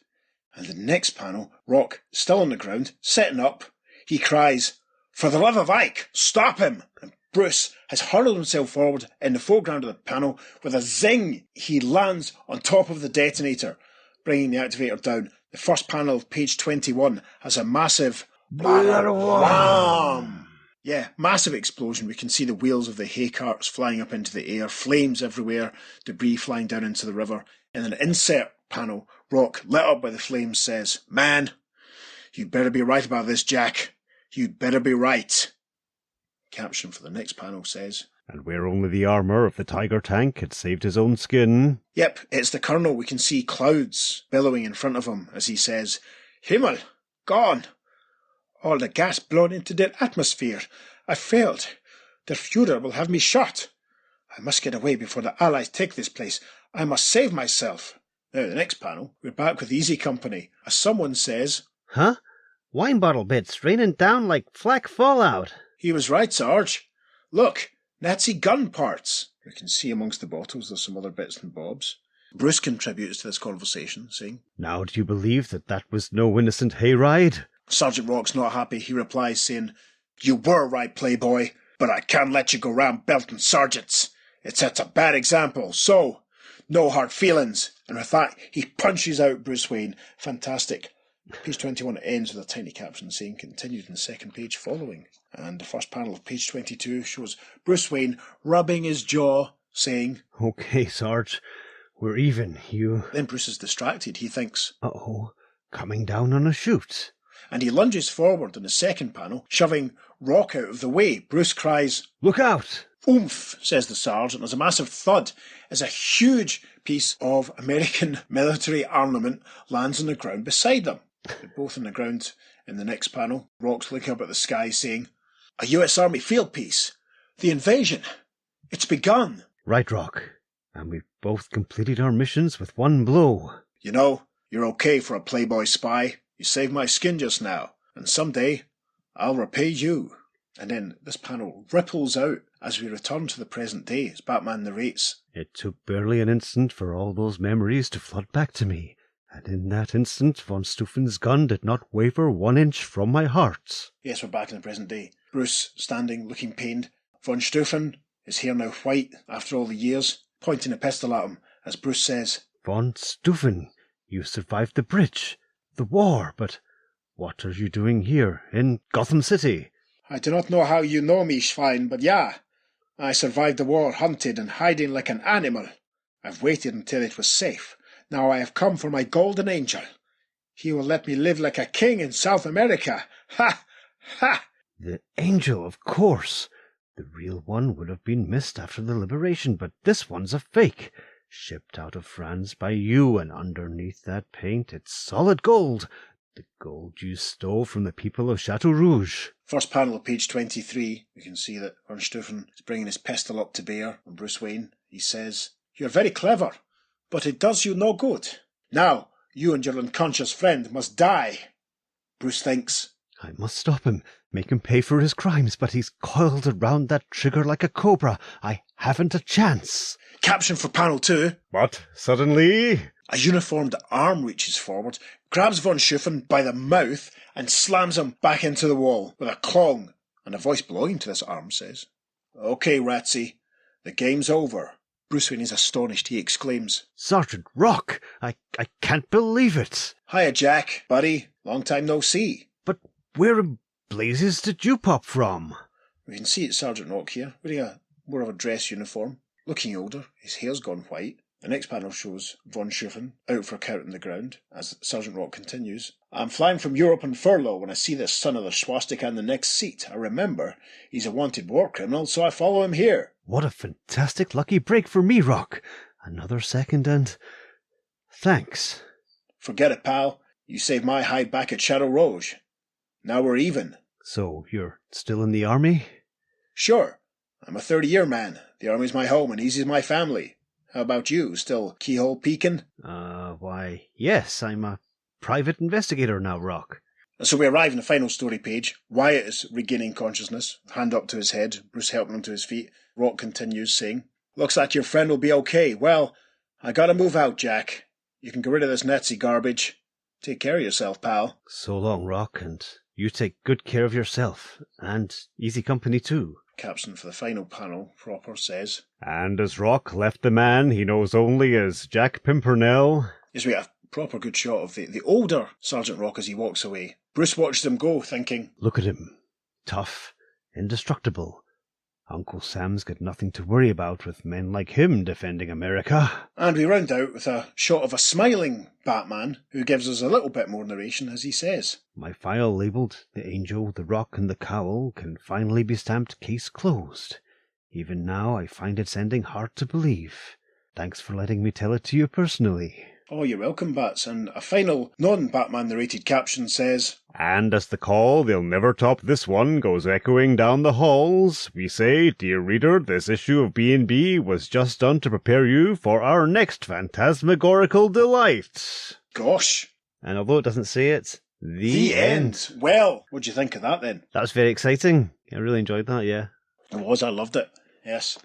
C: And the next panel, Rock, still on the ground, setting up, he cries, "For the love of Ike, stop him!" And Bruce has hurled himself forward in the foreground of the panel. With a zing, he lands on top of the detonator, bringing the activator down. The first panel of page 21 has a massive wham! Yeah, massive explosion. We can see the wheels of the hay carts flying up into the air, flames everywhere, debris flying down into the river. In an insert panel, Rock, lit up by the flames, says, "Man, you'd better be right about this, Jack. You'd better be right." Caption for the next panel says,
B: "And where only the armour of the Tiger tank had saved his own skin."
C: Yep, it's the Colonel. We can see clouds billowing in front of him as he says, "Himmel, gone. All the gas blown into the atmosphere. I failed. Der Führer will have me shot. I must get away before the Allies take this place. I must save myself." Now, the next panel, we're back with Easy Company, as someone says,
B: "Huh? Wine bottle bits raining down like flak fallout."
C: "He was right, Sarge. Look, Nazi gun parts." We can see amongst the bottles there's some other bits and bobs. Bruce contributes to this conversation, saying,
B: "Now do you believe that was no innocent hayride?"
C: Sergeant Rock's not happy. He replies saying, "You were right, playboy, but I can't let you go round belting sergeants. It sets a bad example, so no hard feelings." And with that, he punches out Bruce Wayne. Fantastic. Page 21 ends with a tiny caption saying, "Continued in the second page following." And the first panel of page 22 shows Bruce Wayne rubbing his jaw, saying,
B: "Okay, Sarge, we're even. You..."
C: Then Bruce is distracted. He thinks,
B: "Uh-oh, coming down on a chute."
C: And he lunges forward in the second panel, shoving Rock out of the way. Bruce cries,
B: "Look out!"
C: "Oomph," says the sergeant. There's a massive thud as a huge piece of American military armament lands on the ground beside them. They're both on the ground in the next panel. Rock's looking up at the sky saying, "A US Army field piece. The invasion. It's begun."
B: "Right, Rock. And we've both completed our missions with one blow."
C: "You know, you're okay for a playboy spy. You saved my skin just now, and someday I'll repay you." And then this panel ripples out as we return to the present day as Batman narrates,
B: "It took barely an instant for all those memories to flood back to me, and in that instant von Steufen's gun did not waver 1 inch from my heart."
C: Yes, we're back in the present day. Bruce standing, looking pained. Von Steufen, his hair now white after all the years, pointing a pistol at him as Bruce says,
B: "Von Steufen, you survived the bridge, the war, but what are you doing here in Gotham City?"
C: "I do not know how you know me, Schwein, but yeah, I survived the war hunted and hiding like an animal. I've waited until it was safe. Now I have come for my golden angel. He will let me live like a king in South America. Ha! Ha!"
B: "The angel, of course. The real one would have been missed after the liberation, but this one's a fake. Shipped out of France by you, and underneath that paint it's solid gold. The gold you stole from the people of Chateau Rouge."
C: First panel of page 23, we can see that Von Steufen is bringing his pistol up to bear on Bruce Wayne. He says, "You're very clever, but it does you no good. Now, you and your unconscious friend must die." Bruce thinks,
B: "I must stop him, make him pay for his crimes, but he's coiled around that trigger like a cobra. I haven't a chance."
C: Caption for panel 2.
B: But suddenly...
C: A uniformed arm reaches forward, grabs Von Steufen by the mouth and slams him back into the wall with a clong, and a voice belonging to this arm says, "Okay, Ratsy, the game's over." Bruce Wayne is astonished. He exclaims,
B: "Sergeant Rock, I can't believe it."
C: "Hiya, Jack, buddy. Long time no see."
B: "But where in blazes did you pop from?"
C: We can see it's Sergeant Rock here, wearing more of a dress uniform, looking older. His hair's gone white. The next panel shows Von Steufen out for a count on the ground, as Sergeant Rock continues, "I'm flying from Europe on furlough when I see this son of the swastika in the next seat. I remember he's a wanted war criminal, so I follow him here."
B: What a fantastic lucky break for me, Rock. Another second and... thanks.
C: "Forget it, pal. You saved my hide back at Chateau Rouge. Now we're even."
B: So, you're still in the army?
C: Sure. I'm a 30-year man. The army's my home and Easy's my family. How about you? Still keyhole peeking?
B: Why, yes, I'm a private investigator now, Rock.
C: And so we arrive in the final story page. Wyatt is regaining consciousness, hand up to his head, Bruce helping him to his feet. Rock continues saying, "Looks like your friend will be okay. Well, I gotta move out, Jack. You can get rid of this Nazi garbage. Take care of yourself, pal."
B: So long, Rock, and you take good care of yourself, and Easy Company too.
C: Caption for the final panel, Proper says.
B: And as Rock left the man he knows only as Jack Pimpernel.
C: Yes, we have a proper good shot of the older Sergeant Rock as he walks away. Bruce watches him go, thinking,
B: Look at him. Tough, indestructible. Uncle Sam's got nothing to worry about with men like him defending America.
C: And we round out with a shot of a smiling Batman, who gives us a little bit more narration as he says,
B: My file labelled The Angel, the Rock and the Cowl can finally be stamped case closed. Even now I find its ending hard to believe. Thanks for letting me tell it to you personally.
C: "Oh, you're welcome, Bats." And a final non-Batman narrated caption says,
B: And as the call, they'll never top this one, goes echoing down the halls, we say, dear reader, this issue of B&B was just done to prepare you for our next phantasmagorical delight.
C: Gosh.
B: And although it doesn't say it,
C: The end. Well, what'd you think of that then?
B: That was very exciting. I really enjoyed that, yeah.
C: It was, I loved it. Yes.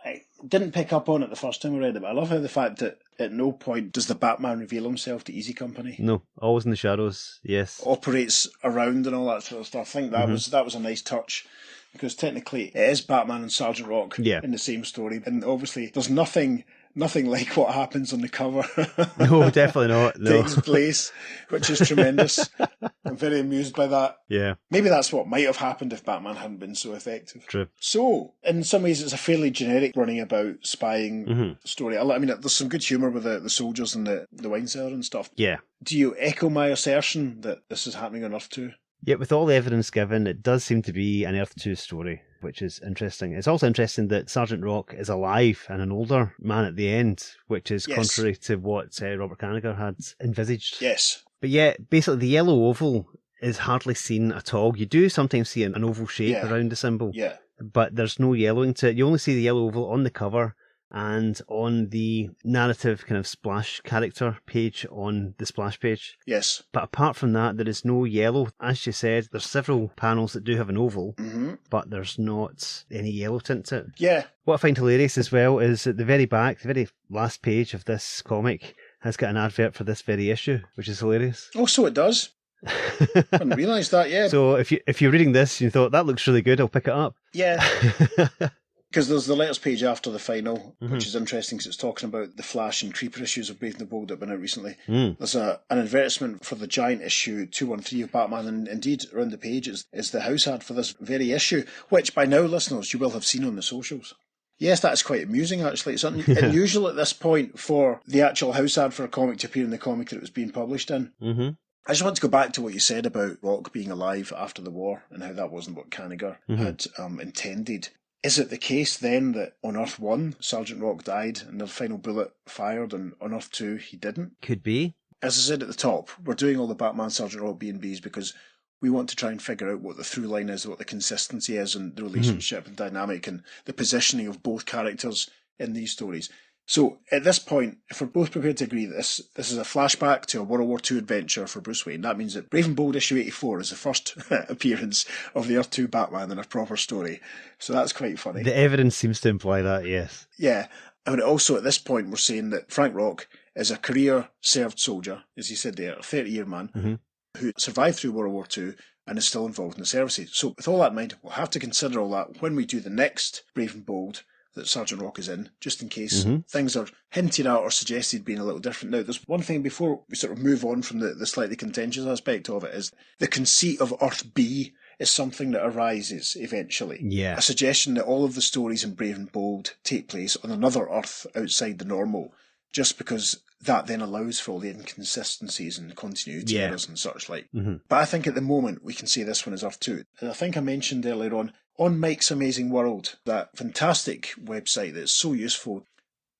C: I didn't pick up on it the first time I read it, but I love how the fact that at no point does the Batman reveal himself to Easy Company.
B: No, always in the shadows, yes.
C: Operates around and all that sort of stuff. I think that was a nice touch, because technically it is Batman and Sergeant Rock in the same story, and obviously there's nothing like what happens on the cover.
B: No, definitely not. No.
C: Takes place, which is tremendous. I'm very amused by that.
B: Yeah.
C: Maybe that's what might have happened if Batman hadn't been so effective.
B: True.
C: So, in some ways, it's a fairly generic running about spying story. I mean, there's some good humour with the soldiers and the wine cellar and stuff.
B: Yeah.
C: Do you echo my assertion that this is happening on Earth 2?
B: Yet with all the evidence given, it does seem to be an Earth 2 story, which is interesting. It's also interesting that Sergeant Rock is alive and an older man at the end, which is contrary to what Robert Kanigher had envisaged.
C: Yes.
B: But yeah, basically the yellow oval is hardly seen at all. You do sometimes see an oval shape around the symbol, but there's no yellowing to it. You only see the yellow oval on the cover and on the narrative kind of splash character page on the splash page.
C: Yes.
B: But apart from that, there is no yellow. As you said, there's several panels that do have an oval, but there's not any yellow tint to it.
C: Yeah.
B: What I find hilarious as well is at the very back, the very last page of this comic has got an advert for this very issue, which is hilarious.
C: Oh, so it does? I hadn't realised that, yeah.
B: So if you're reading this and you thought, that looks really good, I'll pick it up.
C: Yeah. Because there's the letters page after the final, which is interesting because it's talking about the Flash and Creeper issues of Brave and the Bold that have been out recently. There's an advertisement for the giant issue 213 of Batman, and indeed around the page is the house ad for this very issue, which by now, listeners, you will have seen on the socials. Yes, that is quite amusing, actually. It's unusual at this point for the actual house ad for a comic to appear in the comic that it was being published in. I just want to go back to what you said about Rock being alive after the war and how that wasn't what Kanigher had intended. Is it the case then that on Earth 1, Sergeant Rock died and the final bullet fired, and on Earth 2, he didn't?
B: Could be.
C: As I said at the top, we're doing all the Batman Sergeant Rock B&Bs because we want to try and figure out what the through line is, what the consistency is, and the relationship and dynamic and the positioning of both characters in these stories. So at this point, if we're both prepared to agree that this is a flashback to a World War II adventure for Bruce Wayne, that means that Brave and Bold issue 84 is the first appearance of the Earth 2 Batman in a proper story. So that's quite funny.
B: The evidence seems to imply that, yes.
C: Yeah. I mean, also at this point, we're saying that Frank Rock is a career served soldier, as you said there, a 30-year man who survived through World War II and is still involved in the services. So with all that in mind, we'll have to consider all that when we do the next Brave and Bold that Sergeant Rock is in, just in case things are hinted at or suggested being a little different. Now, there's one thing before we sort of move on from the slightly contentious aspect of it, is the conceit of Earth B is something that arises eventually.
B: Yeah.
C: A suggestion that all of the stories in Brave and Bold take place on another Earth outside the normal, just because that then allows for all the inconsistencies and continuity errors and such like. But I think at the moment we can say this one is Earth 2. And I think I mentioned earlier on Mike's Amazing World, that fantastic website that's so useful.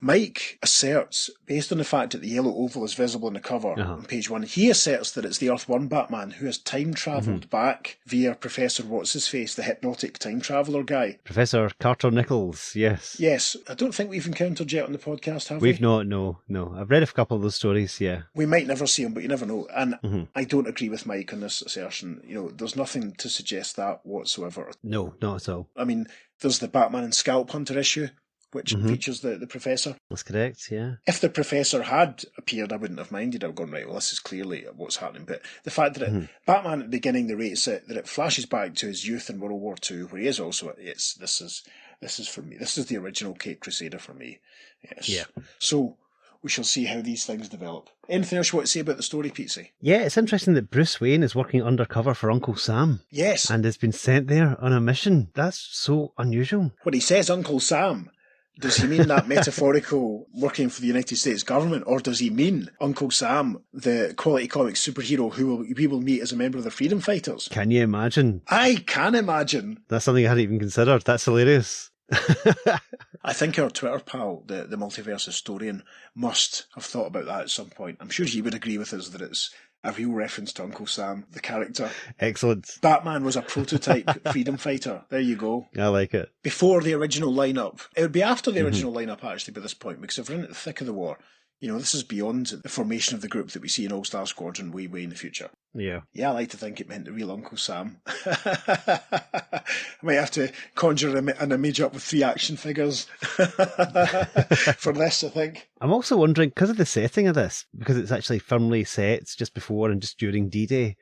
C: Mike asserts, based on the fact that the yellow oval is visible on the cover on page 1, he asserts that it's the Earth 1 Batman who has time travelled back via Professor What's-His-Face, the hypnotic time traveller guy.
B: Professor Carter Nichols, yes.
C: Yes, I don't think we've encountered yet on the podcast, have we?
B: We've not, no. I've read a couple of those stories, yeah.
C: We might never see him, but you never know. And I don't agree with Mike on this assertion. You know, there's nothing to suggest that whatsoever.
B: No, not at all.
C: I mean, there's the Batman and Scalp Hunter issue, which features the Professor.
B: That's correct, yeah.
C: If the Professor had appeared, I wouldn't have minded. I've gone, right, well, this is clearly what's happening. But the fact that Batman at the beginning narrates it, that it flashes back to his youth in World War II, where he is also, this is for me. This is the original Caped Crusader for me. Yes.
B: Yeah.
C: So we shall see how these things develop. Anything else you want to say about the story, Pete?
B: Yeah, it's interesting that Bruce Wayne is working undercover for Uncle Sam.
C: Yes.
B: And has been sent there on a mission. That's so unusual.
C: When he says Uncle Sam, does he mean that metaphorical working for the United States government, or does he mean Uncle Sam, the Quality Comics superhero who we will meet as a member of the Freedom Fighters?
B: Can you imagine?
C: I can imagine.
B: That's something I hadn't even considered. That's hilarious.
C: I think our Twitter pal, the multiverse historian, must have thought about that at some point. I'm sure he would agree with us that it's a real reference to Uncle Sam, the character.
B: Excellent.
C: Batman was a prototype freedom fighter. There you go.
B: I like it.
C: Before the original lineup. It would be after the original lineup, actually, by this point, because if we're in at the thick of the war, you know, this is beyond the formation of the group that we see in All-Star Squadron way in the future.
B: Yeah.
C: Yeah, I like to think it meant the real Uncle Sam. I might have to conjure an image up with 3 action figures for this, I think.
B: I'm also wondering, because of the setting of this, because it's actually firmly set just before and just during D-Day,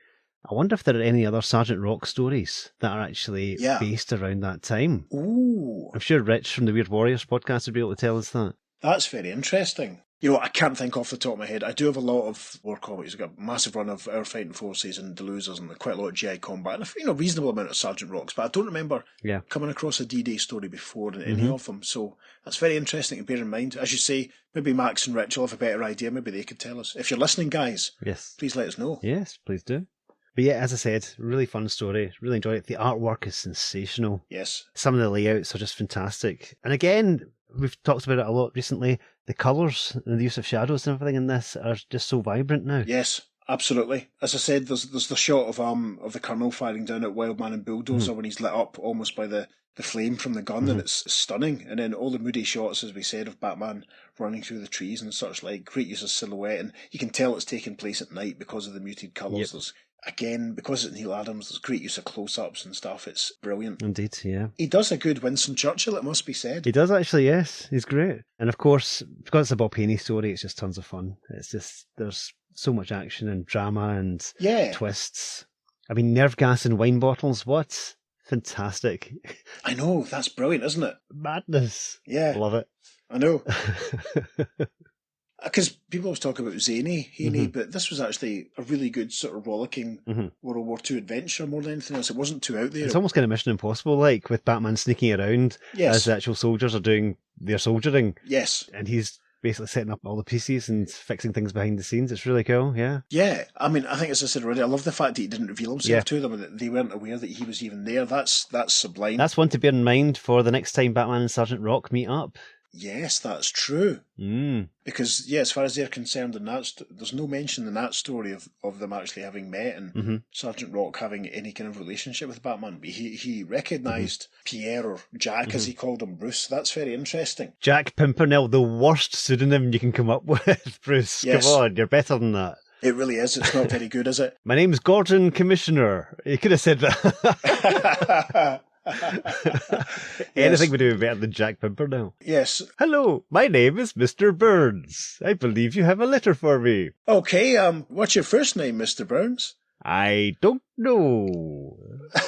B: I wonder if there are any other Sergeant Rock stories that are actually based around that time.
C: Ooh.
B: I'm sure Rich from the Weird Warriors podcast would be able to tell us that.
C: That's very interesting. You know, I can't think off the top of my head. I do have a lot of war comics. I've got a massive run of Our Fighting Forces and The Losers and quite a lot of GI Combat and a reasonable amount of Sergeant Rocks, but I don't remember coming across a D-Day story before in any of them. So that's very interesting to bear in mind. As you say, maybe Max and Rich will have a better idea. Maybe they could tell us. If you're listening, guys, please let us know.
B: Yes, please do. But yeah, as I said, really fun story. Really enjoyed it. The artwork is sensational.
C: Yes.
B: Some of the layouts are just fantastic. And again, we've talked about it a lot recently. The colours and the use of shadows and everything in this are just so vibrant now.
C: Yes, absolutely. As I said, there's the shot of the Colonel firing down at Wildman and Bulldozer when he's lit up almost by the flame from the gun, and it's stunning. And then all the moody shots, as we said, of Batman running through the trees and such like. Great use of silhouette, and you can tell it's taking place at night because of the muted colours. There's, again, because it's Neil Adams, there's great use of close-ups and stuff. It's brilliant.
B: Indeed, yeah.
C: He does a good Winston Churchill, it must be said.
B: He does actually, yes. He's great. And of course, because it's a Bob Haney story, it's just tons of fun. It's just, there's so much action and drama and twists. I mean, nerve gas and wine bottles, what? Fantastic.
C: I know, that's brilliant, isn't it?
B: Madness.
C: Yeah.
B: Love it.
C: I know. Because people always talk about zany Haney, but this was actually a really good sort of rollicking World War II adventure more than anything else. It wasn't too out there.
B: It's almost kind of Mission Impossible, like, with Batman sneaking around as the actual soldiers are doing their soldiering.
C: Yes.
B: And he's basically setting up all the pieces and fixing things behind the scenes. It's really cool, yeah.
C: Yeah, I mean, I think, as I said already, I love the fact that he didn't reveal himself to them, and that they weren't aware that he was even there. That's sublime.
B: That's one to bear in mind for the next time Batman and Sergeant Rock meet up.
C: Yes, that's true. Because, as far as they're concerned, there's no mention in that story of them actually having met and Sergeant Rock having any kind of relationship with Batman. But he recognised Pierre, or Jack as he called him, Bruce. That's very interesting.
B: Jack Pimpernel, the worst pseudonym you can come up with, Bruce. Yes. Come on, you're better than that.
C: It really is. It's not very good, is it?
B: My name's Gordon Commissioner. You could have said that. Anything would be better than Jack Pimpernel.
C: Yes.
B: Hello, my name is Mr. Burns. I believe you have a letter for me.
C: Okay, what's your first name, Mr. Burns?
B: I don't know.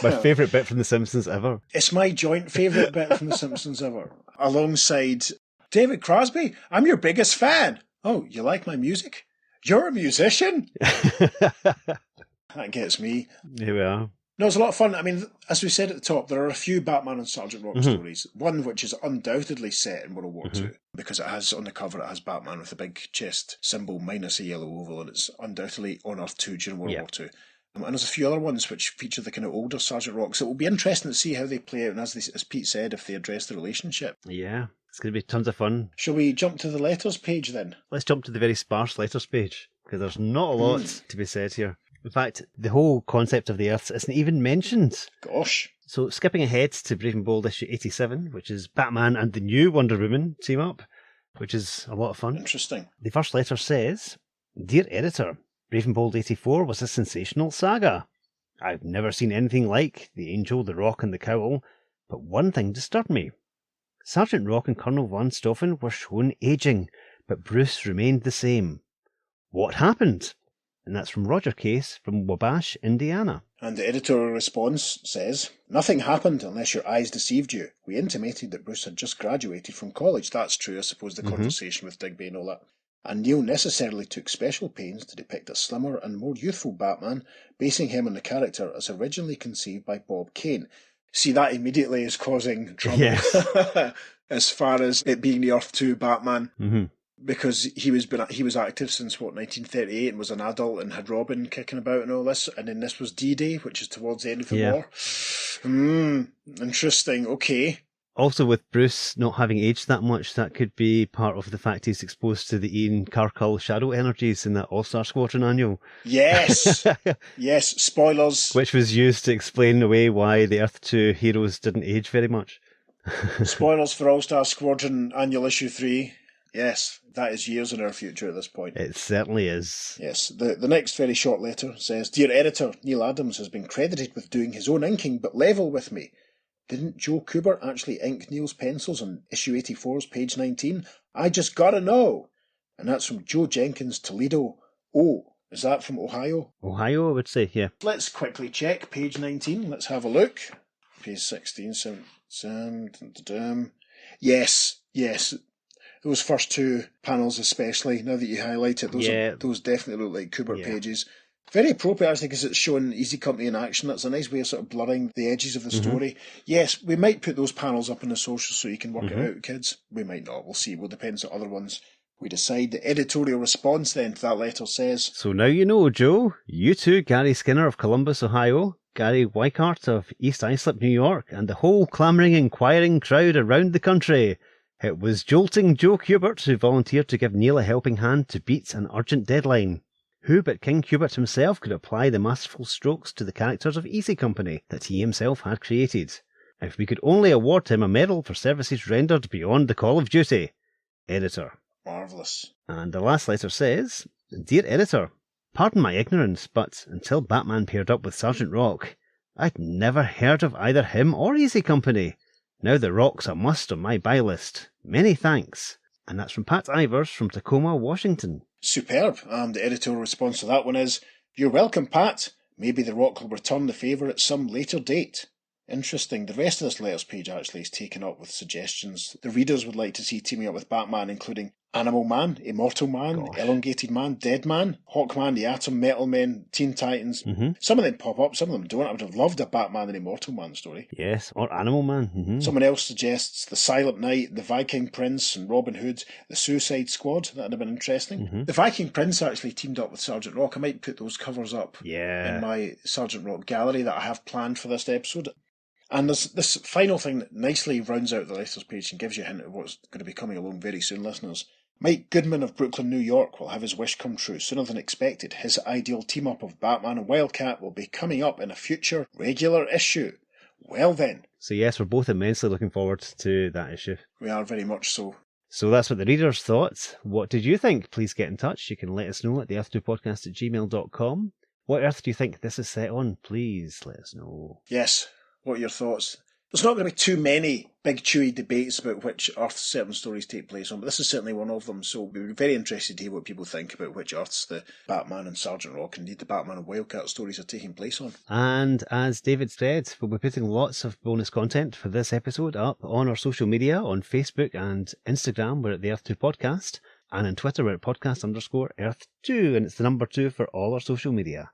B: My favourite bit from The Simpsons ever.
C: It's my joint favourite bit from The Simpsons ever. Alongside David Crosby, I'm your biggest fan. Oh, you like my music? You're a musician? That gets me.
B: Here we are.
C: No, it's a lot of fun. I mean, as we said at the top, there are a few Batman and Sergeant Rock stories. One which is undoubtedly set in World War II, because it has, on the cover, it has Batman with a big chest symbol minus a yellow oval, and it's undoubtedly on Earth 2 during World War II. And there's a few other ones which feature the kind of older Sergeant Rock, so it will be interesting to see how they play out, and as Pete said, if they address the relationship.
B: Yeah. It's going to be tons of fun.
C: Shall we jump to the letters page then?
B: Let's jump to the very sparse letters page, because there's not a lot to be said here. In fact, the whole concept of the Earths isn't even mentioned.
C: Gosh.
B: So skipping ahead to Brave and Bold issue 87, which is Batman and the new Wonder Woman team up, which is a lot of fun.
C: Interesting.
B: The first letter says, Dear Editor, Brave and Bold 84 was a sensational saga. I've never seen anything like the Angel, the Rock and the Cowl, but one thing disturbed me. Sergeant Rock and Colonel Von Stoffen were shown aging, but Bruce remained the same. What happened? And that's from Roger Case from Wabash, Indiana.
C: And the editorial response says, Nothing happened unless your eyes deceived you. We intimated that Bruce had just graduated from college. That's true, I suppose, the conversation with Digby and all that. And Neil necessarily took special pains to depict a slimmer and more youthful Batman, basing him on the character as originally conceived by Bob Kane. See, that immediately is causing trouble.
B: Yes.
C: As far as it being the Earth 2 Batman.
B: Mm-hmm.
C: Because he was active since, 1938 and was an adult and had Robin kicking about and all this. And then this was D-Day, which is towards the end of the war. Interesting. Okay.
B: Also, with Bruce not having aged that much, that could be part of the fact he's exposed to the Ian Karkull shadow energies in that All-Star Squadron annual.
C: Yes! Yes, spoilers.
B: Which was used to explain away why the Earth 2 heroes didn't age very much.
C: Spoilers for All-Star Squadron Annual Issue 3. Yes, that is years in our future at this point.
B: It certainly is.
C: Yes, the next very short letter says, Dear Editor, Neil Adams has been credited with doing his own inking, but level with me. Didn't Joe Kubert actually ink Neil's pencils on issue 84's page 19? I just gotta know. And that's from Joe Jenkins, Toledo. Oh, is that from Ohio?
B: Ohio, I would say, yeah.
C: Let's quickly check page 19. Let's have a look. Page 16. Yes. Those first two panels especially, now that you highlight it, those definitely look like Kubert pages. Very appropriate, actually, because it's showing Easy Company in action. That's a nice way of sort of blurring the edges of the story. Yes, we might put those panels up in the socials so you can work it out, kids. We might not. We'll see. Well, depends on other ones we decide. The editorial response then to that letter says,
B: So now you know, Joe. You too, Gary Skinner of Columbus, Ohio, Gary Weikart of East Islip, New York, and the whole clamouring, inquiring crowd around the country. It was jolting Joe Kubert who volunteered to give Neil a helping hand to beat an urgent deadline. Who but King Kubert himself could apply the masterful strokes to the characters of Easy Company that he himself had created? If we could only award him a medal for services rendered beyond the call of duty. Editor.
C: Marvellous.
B: And the last letter says, Dear Editor, pardon my ignorance, but until Batman paired up with Sergeant Rock, I'd never heard of either him or Easy Company. Now the Rock's a must on my buy list. Many thanks. And that's from Pat Ivers from Tacoma, Washington.
C: Superb. And the editorial response to that one is, You're welcome, Pat. Maybe the Rock will return the favour at some later date. Interesting. The rest of this letters page actually is taken up with suggestions the readers would like to see teaming up with Batman, including Animal Man, Immortal Man, Elongated Man, Dead Man, Hawkman, the Atom, Metal Men, Teen Titans. Some of them pop up, some of them don't. I would have loved a Batman and Immortal Man story.
B: Yes, or Animal Man.
C: Someone else suggests the Silent Knight, the Viking Prince and Robin Hood, the Suicide Squad. That would have been interesting. The Viking Prince actually teamed up with Sergeant Rock. I might put those covers up in my Sergeant Rock gallery that I have planned for this episode. And there's this final thing that nicely rounds out the letters page and gives you a hint of what's going to be coming along very soon, listeners. Mike Goodman of Brooklyn, New York will have his wish come true sooner than expected. His ideal team-up of Batman and Wildcat will be coming up in a future regular issue. Well then.
B: So yes, we're both immensely looking forward to that issue.
C: We are very much so.
B: So that's what the readers thought. What did you think? Please get in touch. You can let us know at theearth2podcast@gmail.com. What Earth do you think this is set on? Please let us know.
C: Yes. What are your thoughts? There's not going to be too many big chewy debates about which Earths certain stories take place on, but this is certainly one of them, so we'll be very interested to hear what people think about which Earths the Batman and Sergeant Rock, indeed the Batman and Wildcat stories are taking place on.
B: And as David said, we'll be putting lots of bonus content for this episode up on our social media, on Facebook and Instagram, we're at the Earth2 Podcast, and on Twitter we're at podcast_Earth2, and it's the number 2 for all our social media.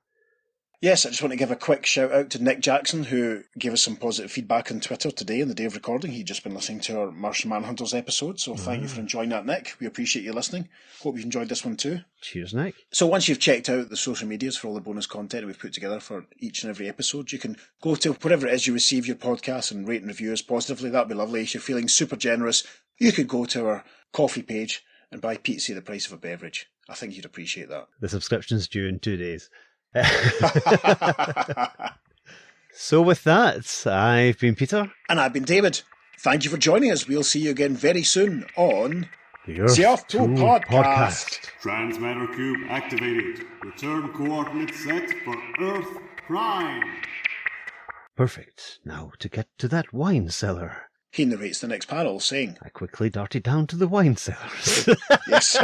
C: Yes, I just want to give a quick shout out to Nick Jackson, who gave us some positive feedback on Twitter today on the day of recording. He'd just been listening to our Martian Manhunters episode, so thank you for enjoying that, Nick. We appreciate you listening. Hope you've enjoyed this one too.
B: Cheers, Nick.
C: So once you've checked out the social medias for all the bonus content we've put together for each and every episode, you can go to wherever it is you receive your podcast and rate and review us positively. That'd be lovely. If you're feeling super generous, you could go to our coffee page and buy pizza the price of a beverage. I think you'd appreciate that.
B: The subscription's due in 2 days. So with that, I've been Peter.
C: And I've been David. Thank you for joining us. We'll see you again very soon on
B: The Earth,
C: the Earth 2
B: 2
C: podcast.
A: Transmatter cube activated. Return coordinates set for Earth Prime.
B: Perfect. Now to get to that wine cellar.
C: He narrates the next panel, saying,
B: I quickly darted down to the wine cellars.
C: yes.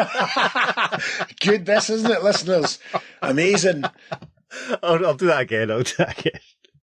C: Good best, isn't it, listeners? Amazing.
B: I'll do that again.